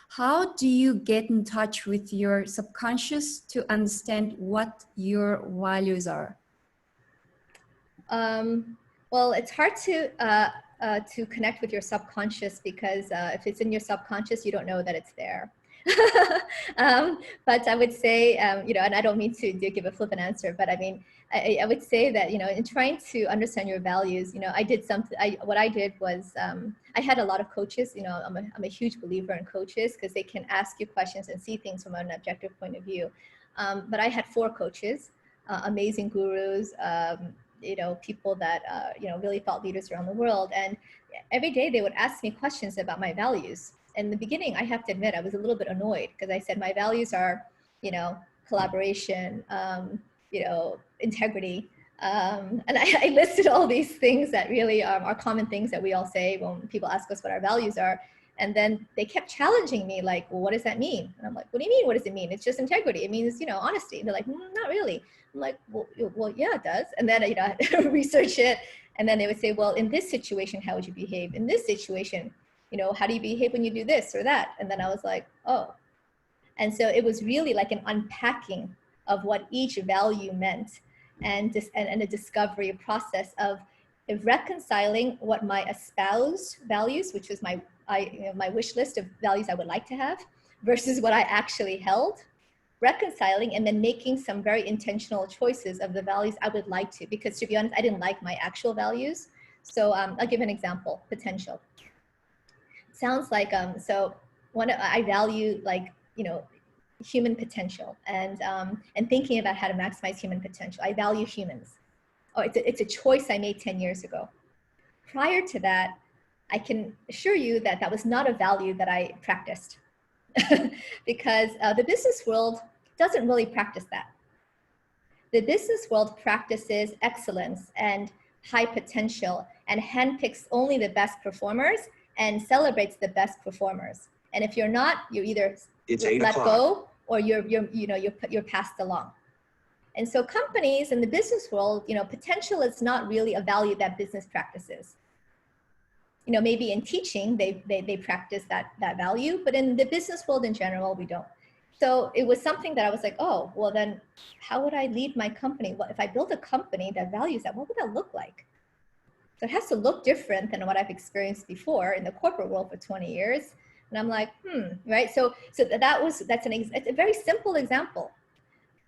How do you get in touch with your subconscious to understand what your values are? Well, it's hard to connect with your subconscious because if it's in your subconscious, you don't know that it's there. But I would say, you know, and I don't mean to give a flippant answer, but I mean, I would say that, you know, in trying to understand your values, you know, I did something, what I did was, I had a lot of coaches, you know, I'm a huge believer in coaches because they can ask you questions and see things from an objective point of view. But I had 4 coaches, amazing gurus, you know, people that, you know, really thought leaders around the world. And every day they would ask me questions about my values. In the beginning, I have to admit, I was a little bit annoyed because I said, my values are, you know, collaboration, you know, integrity. And I listed all these things that really are common things that we all say when people ask us what our values are. And then they kept challenging me like, well, what does that mean? And I'm like, what do you mean? What does it mean? It's just integrity. It means, you know, honesty. And they're like, not really. I'm like, well, yeah, it does. And then, you know, I had to research it. And then they would say, well, in this situation, how would you behave? In this situation, you know, how do you behave when you do this or that? And then I was like, oh. And so it was really like an unpacking of what each value meant and a discovery process of reconciling what my espoused values, which was my wish list of values I would like to have, versus what I actually held, reconciling and then making some very intentional choices of the values I would like to, because to be honest, I didn't like my actual values. So I'll give an example, potential. Sounds like, so I value like, you know, human potential and thinking about how to maximize human potential. I value humans. Oh, it's a choice I made 10 years ago. Prior to that, I can assure you that that was not a value that I practiced because the business world doesn't really practice that. The business world practices excellence and high potential and handpicks only the best performers and celebrates the best performers. And if you're not, you either let go or you're passed along. And so companies in the business world, you know, potential is not really a value that business practices. You know, maybe in teaching, they practice that value, but in the business world in general, we don't. So it was something that I was like, oh, well then how would I lead my company? Well, if I build a company that values that, what would that look like? So it has to look different than what I've experienced before in the corporate world for 20 years. And I'm like, right? So that's a very simple example,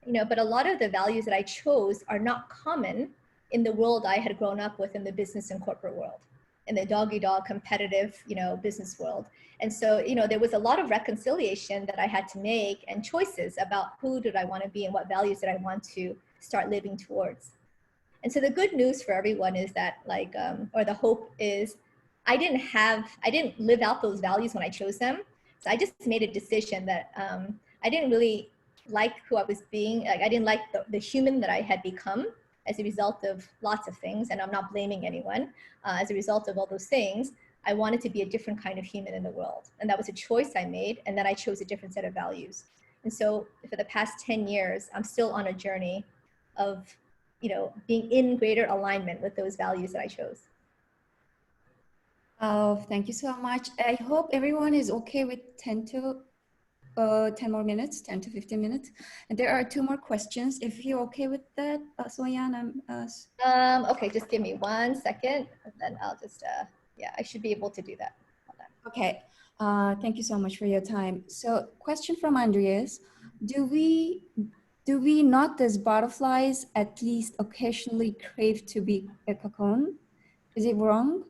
you know, but a lot of the values that I chose are not common in the world I had grown up with in the business and corporate world, in the dog-eat-dog competitive, you know, business world. And so, you know, there was a lot of reconciliation that I had to make and choices about who did I want to be and what values did I want to start living towards. And so the good news for everyone is that like, or the hope is I didn't live out those values when I chose them. So I just made a decision that I didn't really like who I was being. Like I didn't like the human that I had become as a result of lots of things. And I'm not blaming anyone. As a result of all those things, I wanted to be a different kind of human in the world. And that was a choice I made. And then I chose a different set of values. And so for the past 10 years, I'm still on a journey of, you know, being in greater alignment with those values that I chose. Oh, thank you so much. I hope everyone is okay with 10 more minutes, 10 to 15 minutes. And there are 2 more questions. If you're okay with that, Soyan, okay, just give me 1 second, and then I'll just, yeah, I should be able to do that. Okay, thank you so much for your time. So question from Andreas, do we not as butterflies at least occasionally crave to be a cocoon? Is it wrong?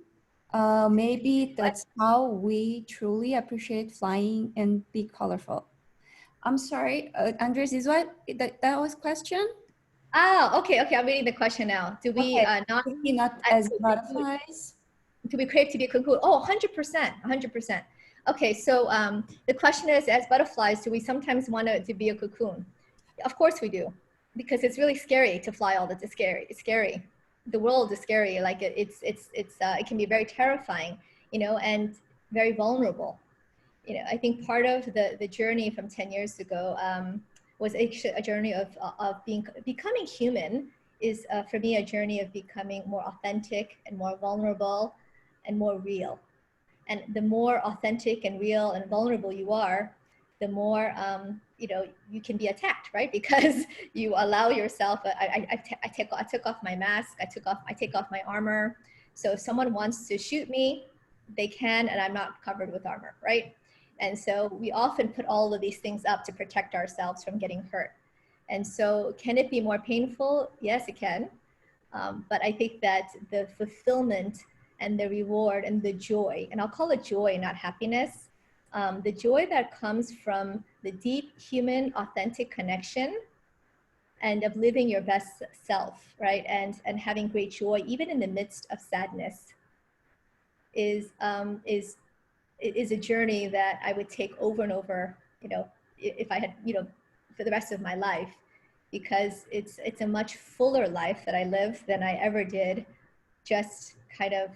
Maybe that's how we truly appreciate flying and be colorful. I'm sorry, Andres, is what that was question? Oh, okay, I'm reading the question now. Do we not as butterflies? Do we crave to be a cocoon? Oh, 100%. Okay, so the question is, as butterflies, do we sometimes want to be a cocoon? Of course we do, because it's really scary to fly all the time. It's scary. The world is scary. Like it can be very terrifying, you know, and very vulnerable. You know, I think part of the journey from 10 years ago was a journey of becoming human. Is for me a journey of becoming more authentic and more vulnerable and more real. And the more authentic and real and vulnerable you are, the more you know, you can be attacked, right? Because you allow yourself. I took off my mask. I take off my armor. So if someone wants to shoot me, they can, and I'm not covered with armor, right? And so we often put all of these things up to protect ourselves from getting hurt. And so can it be more painful? Yes, it can. But I think that the fulfillment and the reward and the joy, and I'll call it joy, not happiness, the joy that comes from the deep human authentic connection and of living your best self, right? And having great joy, even in the midst of sadness, is a journey that I would take over and over, you know, if I had, you know, for the rest of my life, because it's a much fuller life that I live than I ever did just kind of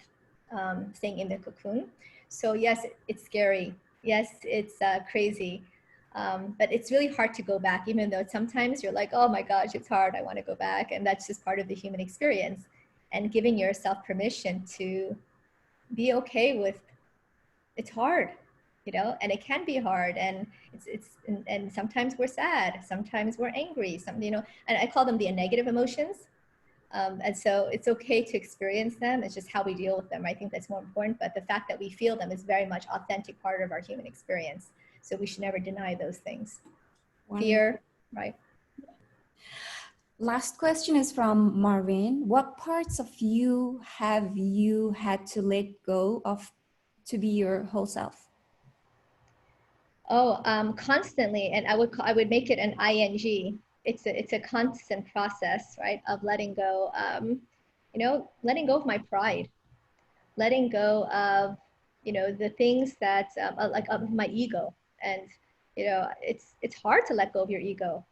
staying in the cocoon. So yes, it's scary. Yes, it's crazy. But it's really hard to go back, even though sometimes you're like, oh my gosh, it's hard, I want to go back. And that's just part of the human experience. And giving yourself permission to be okay with it's hard, you know, and it can be hard. And and sometimes we're sad, sometimes we're angry, you know, and I call them the negative emotions. And so it's okay to experience them. It's just how we deal with them. I think that's more important. But the fact that we feel them is very much authentic part of our human experience. So we should never deny those things. Fear, right? Last question is from Marvin. What parts of you have you had to let go of to be your whole self? Oh, constantly. And I would make it an ing. It's a constant process, right, of letting go, you know, letting go of my pride, letting go of, you know, the things that like of my ego. And, you know, it's hard to let go of your ego.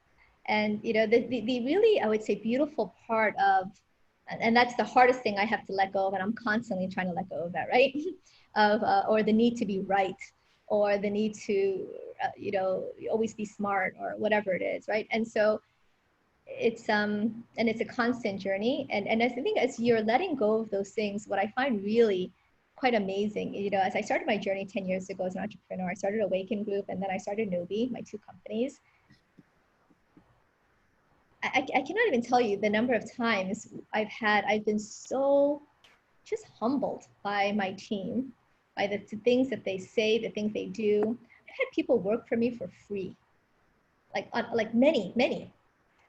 And, you know, the really, I would say, beautiful part of, and that's the hardest thing I have to let go of, and I'm constantly trying to let go of that, right? Of, or the need to be right, or the need to, you know, always be smart, or whatever it is, right? And so it's and it's a constant journey. And as I think as you're letting go of those things, what I find really quite amazing, you know, as I started my journey 10 years ago as an entrepreneur, I started Awaken Group, and then I started Nobi, my 2 companies. I cannot even tell you the number of times I've been so just humbled by my team, by the things that they say, the things they do. I've had people work for me for free, like many.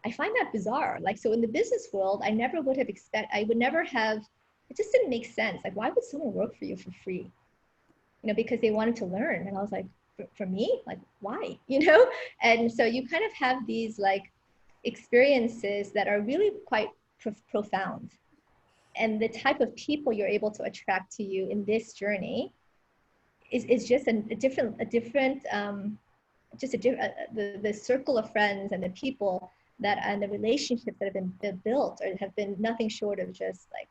I find that bizarre. Like, so in the business world, I never would have I would never have, it just didn't make sense. Like, why would someone work for you for free? You know, because they wanted to learn. And I was like, for me, like, why, you know? And so you kind of have these like experiences that are really quite profound. And the type of people you're able to attract to you in this journey is just the circle of friends and the people that, and the relationships that have been built or have been nothing short of just like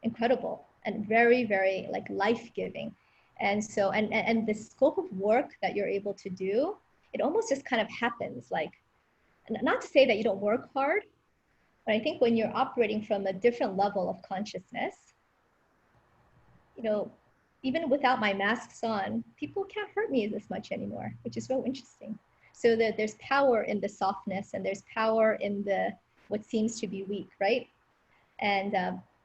incredible and very, very like life-giving. And so, and the scope of work that you're able to do, it almost just kind of happens. Like, not to say that you don't work hard, but I think when you're operating from a different level of consciousness, you know, even without my masks on, people can't hurt me as much anymore, which is so interesting. So that there's power in the softness, and there's power in the what seems to be weak, right? And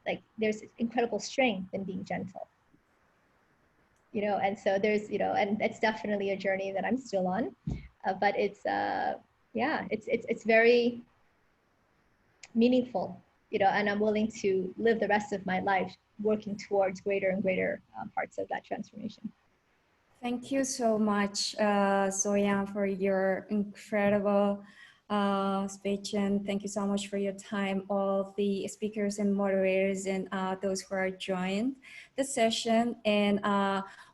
like there's incredible strength in being gentle. You know, and so there's, you know, and it's definitely a journey that I'm still on, but it's yeah, it's very meaningful, you know, and I'm willing to live the rest of my life working towards greater and greater parts of that transformation. Thank you so much, Soyan, for your incredible speech, and thank you so much for your time, all the speakers and moderators and those who are joined the session. And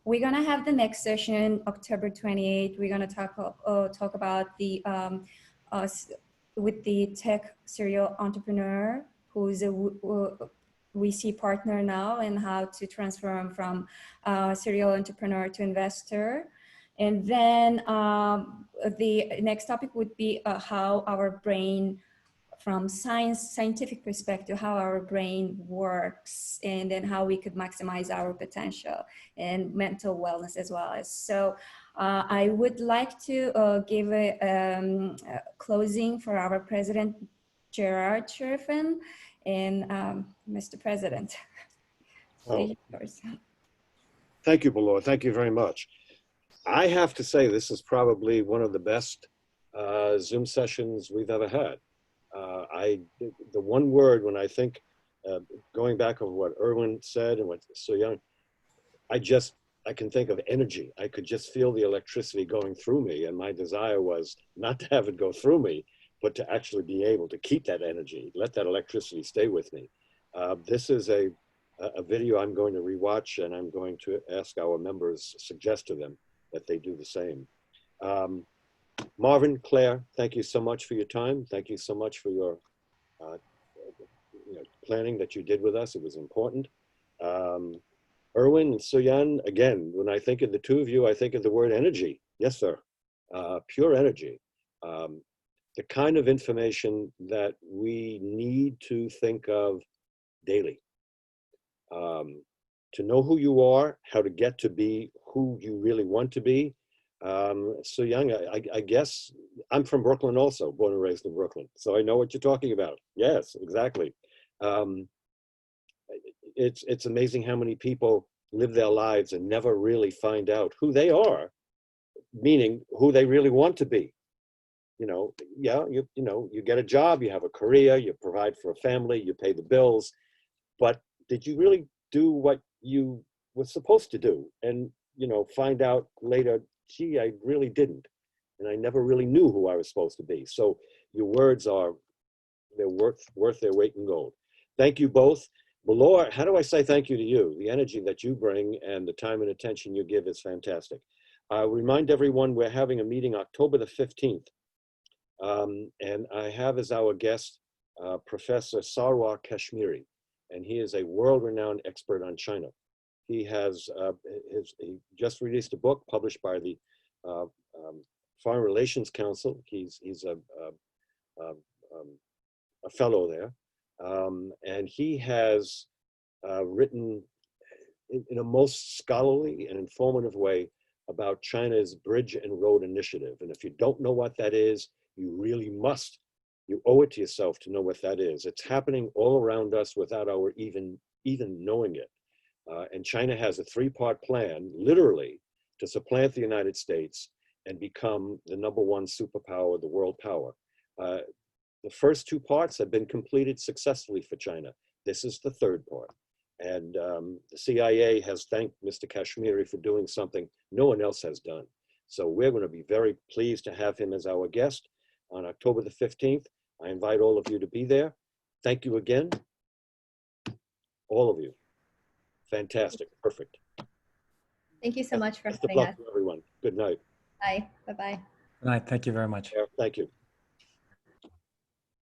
we're gonna have the next session, October 28th. We're gonna talk about the with the tech serial entrepreneur who's a VC partner now, and how to transform from serial entrepreneur to investor. And then the next topic would be how our brain, from scientific perspective, how our brain works, and then how we could maximize our potential and mental wellness as well. So I would like to give a closing for our president, Gerard Sherfin. And Mr. President, Oh. yours. Thank you, Balor. Thank you very much. I have to say, this is probably one of the best Zoom sessions we've ever had. The one word when I think, going back on what Erwin said and what So Young, I can think of energy. I could just feel the electricity going through me, and my desire was not to have it go through me, but to actually be able to keep that energy, let that electricity stay with me. This is a video I'm going to rewatch, and I'm going to ask our members, suggest to them that they do the same. Marvin, Claire, thank you so much for your time. Thank you so much for your planning that you did with us. It was important. Erwin and Suyan, again, when I think of the two of you, I think of the word energy. Yes, sir. Pure energy. The kind of information that we need to think of daily. To know who you are, how to get to be who you really want to be. So Young, I guess I'm from Brooklyn also, born and raised in Brooklyn. So I know what you're talking about. Yes, exactly. It's amazing how many people live their lives and never really find out who they are, meaning who they really want to be. You get a job, you have a career, you provide for a family, you pay the bills, but did you really do what you were supposed to do? And, find out later, gee, I really didn't. And I never really knew who I was supposed to be. So your words they're worth their weight in gold. Thank you both. Belor, how do I say thank you to you? The energy that you bring and the time and attention you give is fantastic. Remind everyone we're having a meeting October the 15th. And I have as our guest, Professor Sarwar Kashmiri, and he is a world-renowned expert on China. He has he just released a book published by the Foreign Relations Council. He's a fellow there, and he has written in a most scholarly and informative way about China's Bridge and Road Initiative. And if you don't know what that is, you really must. You owe it to yourself to know what that is. It's happening all around us without our even knowing it. And China has a three-part plan, literally, to supplant the United States and become the #1 superpower, the world power. The first two parts have been completed successfully for China. This is the third part. And the CIA has thanked Mr. Kashmiri for doing something no one else has done. So we're going to be very pleased to have him as our guest on October the 15th. I invite all of you to be there. Thank you again, all of you. Fantastic, perfect. Thank you so much for Best of having luck us. to everyone. Good night. Bye. Bye-bye. Good night. Thank you very much. Thank you.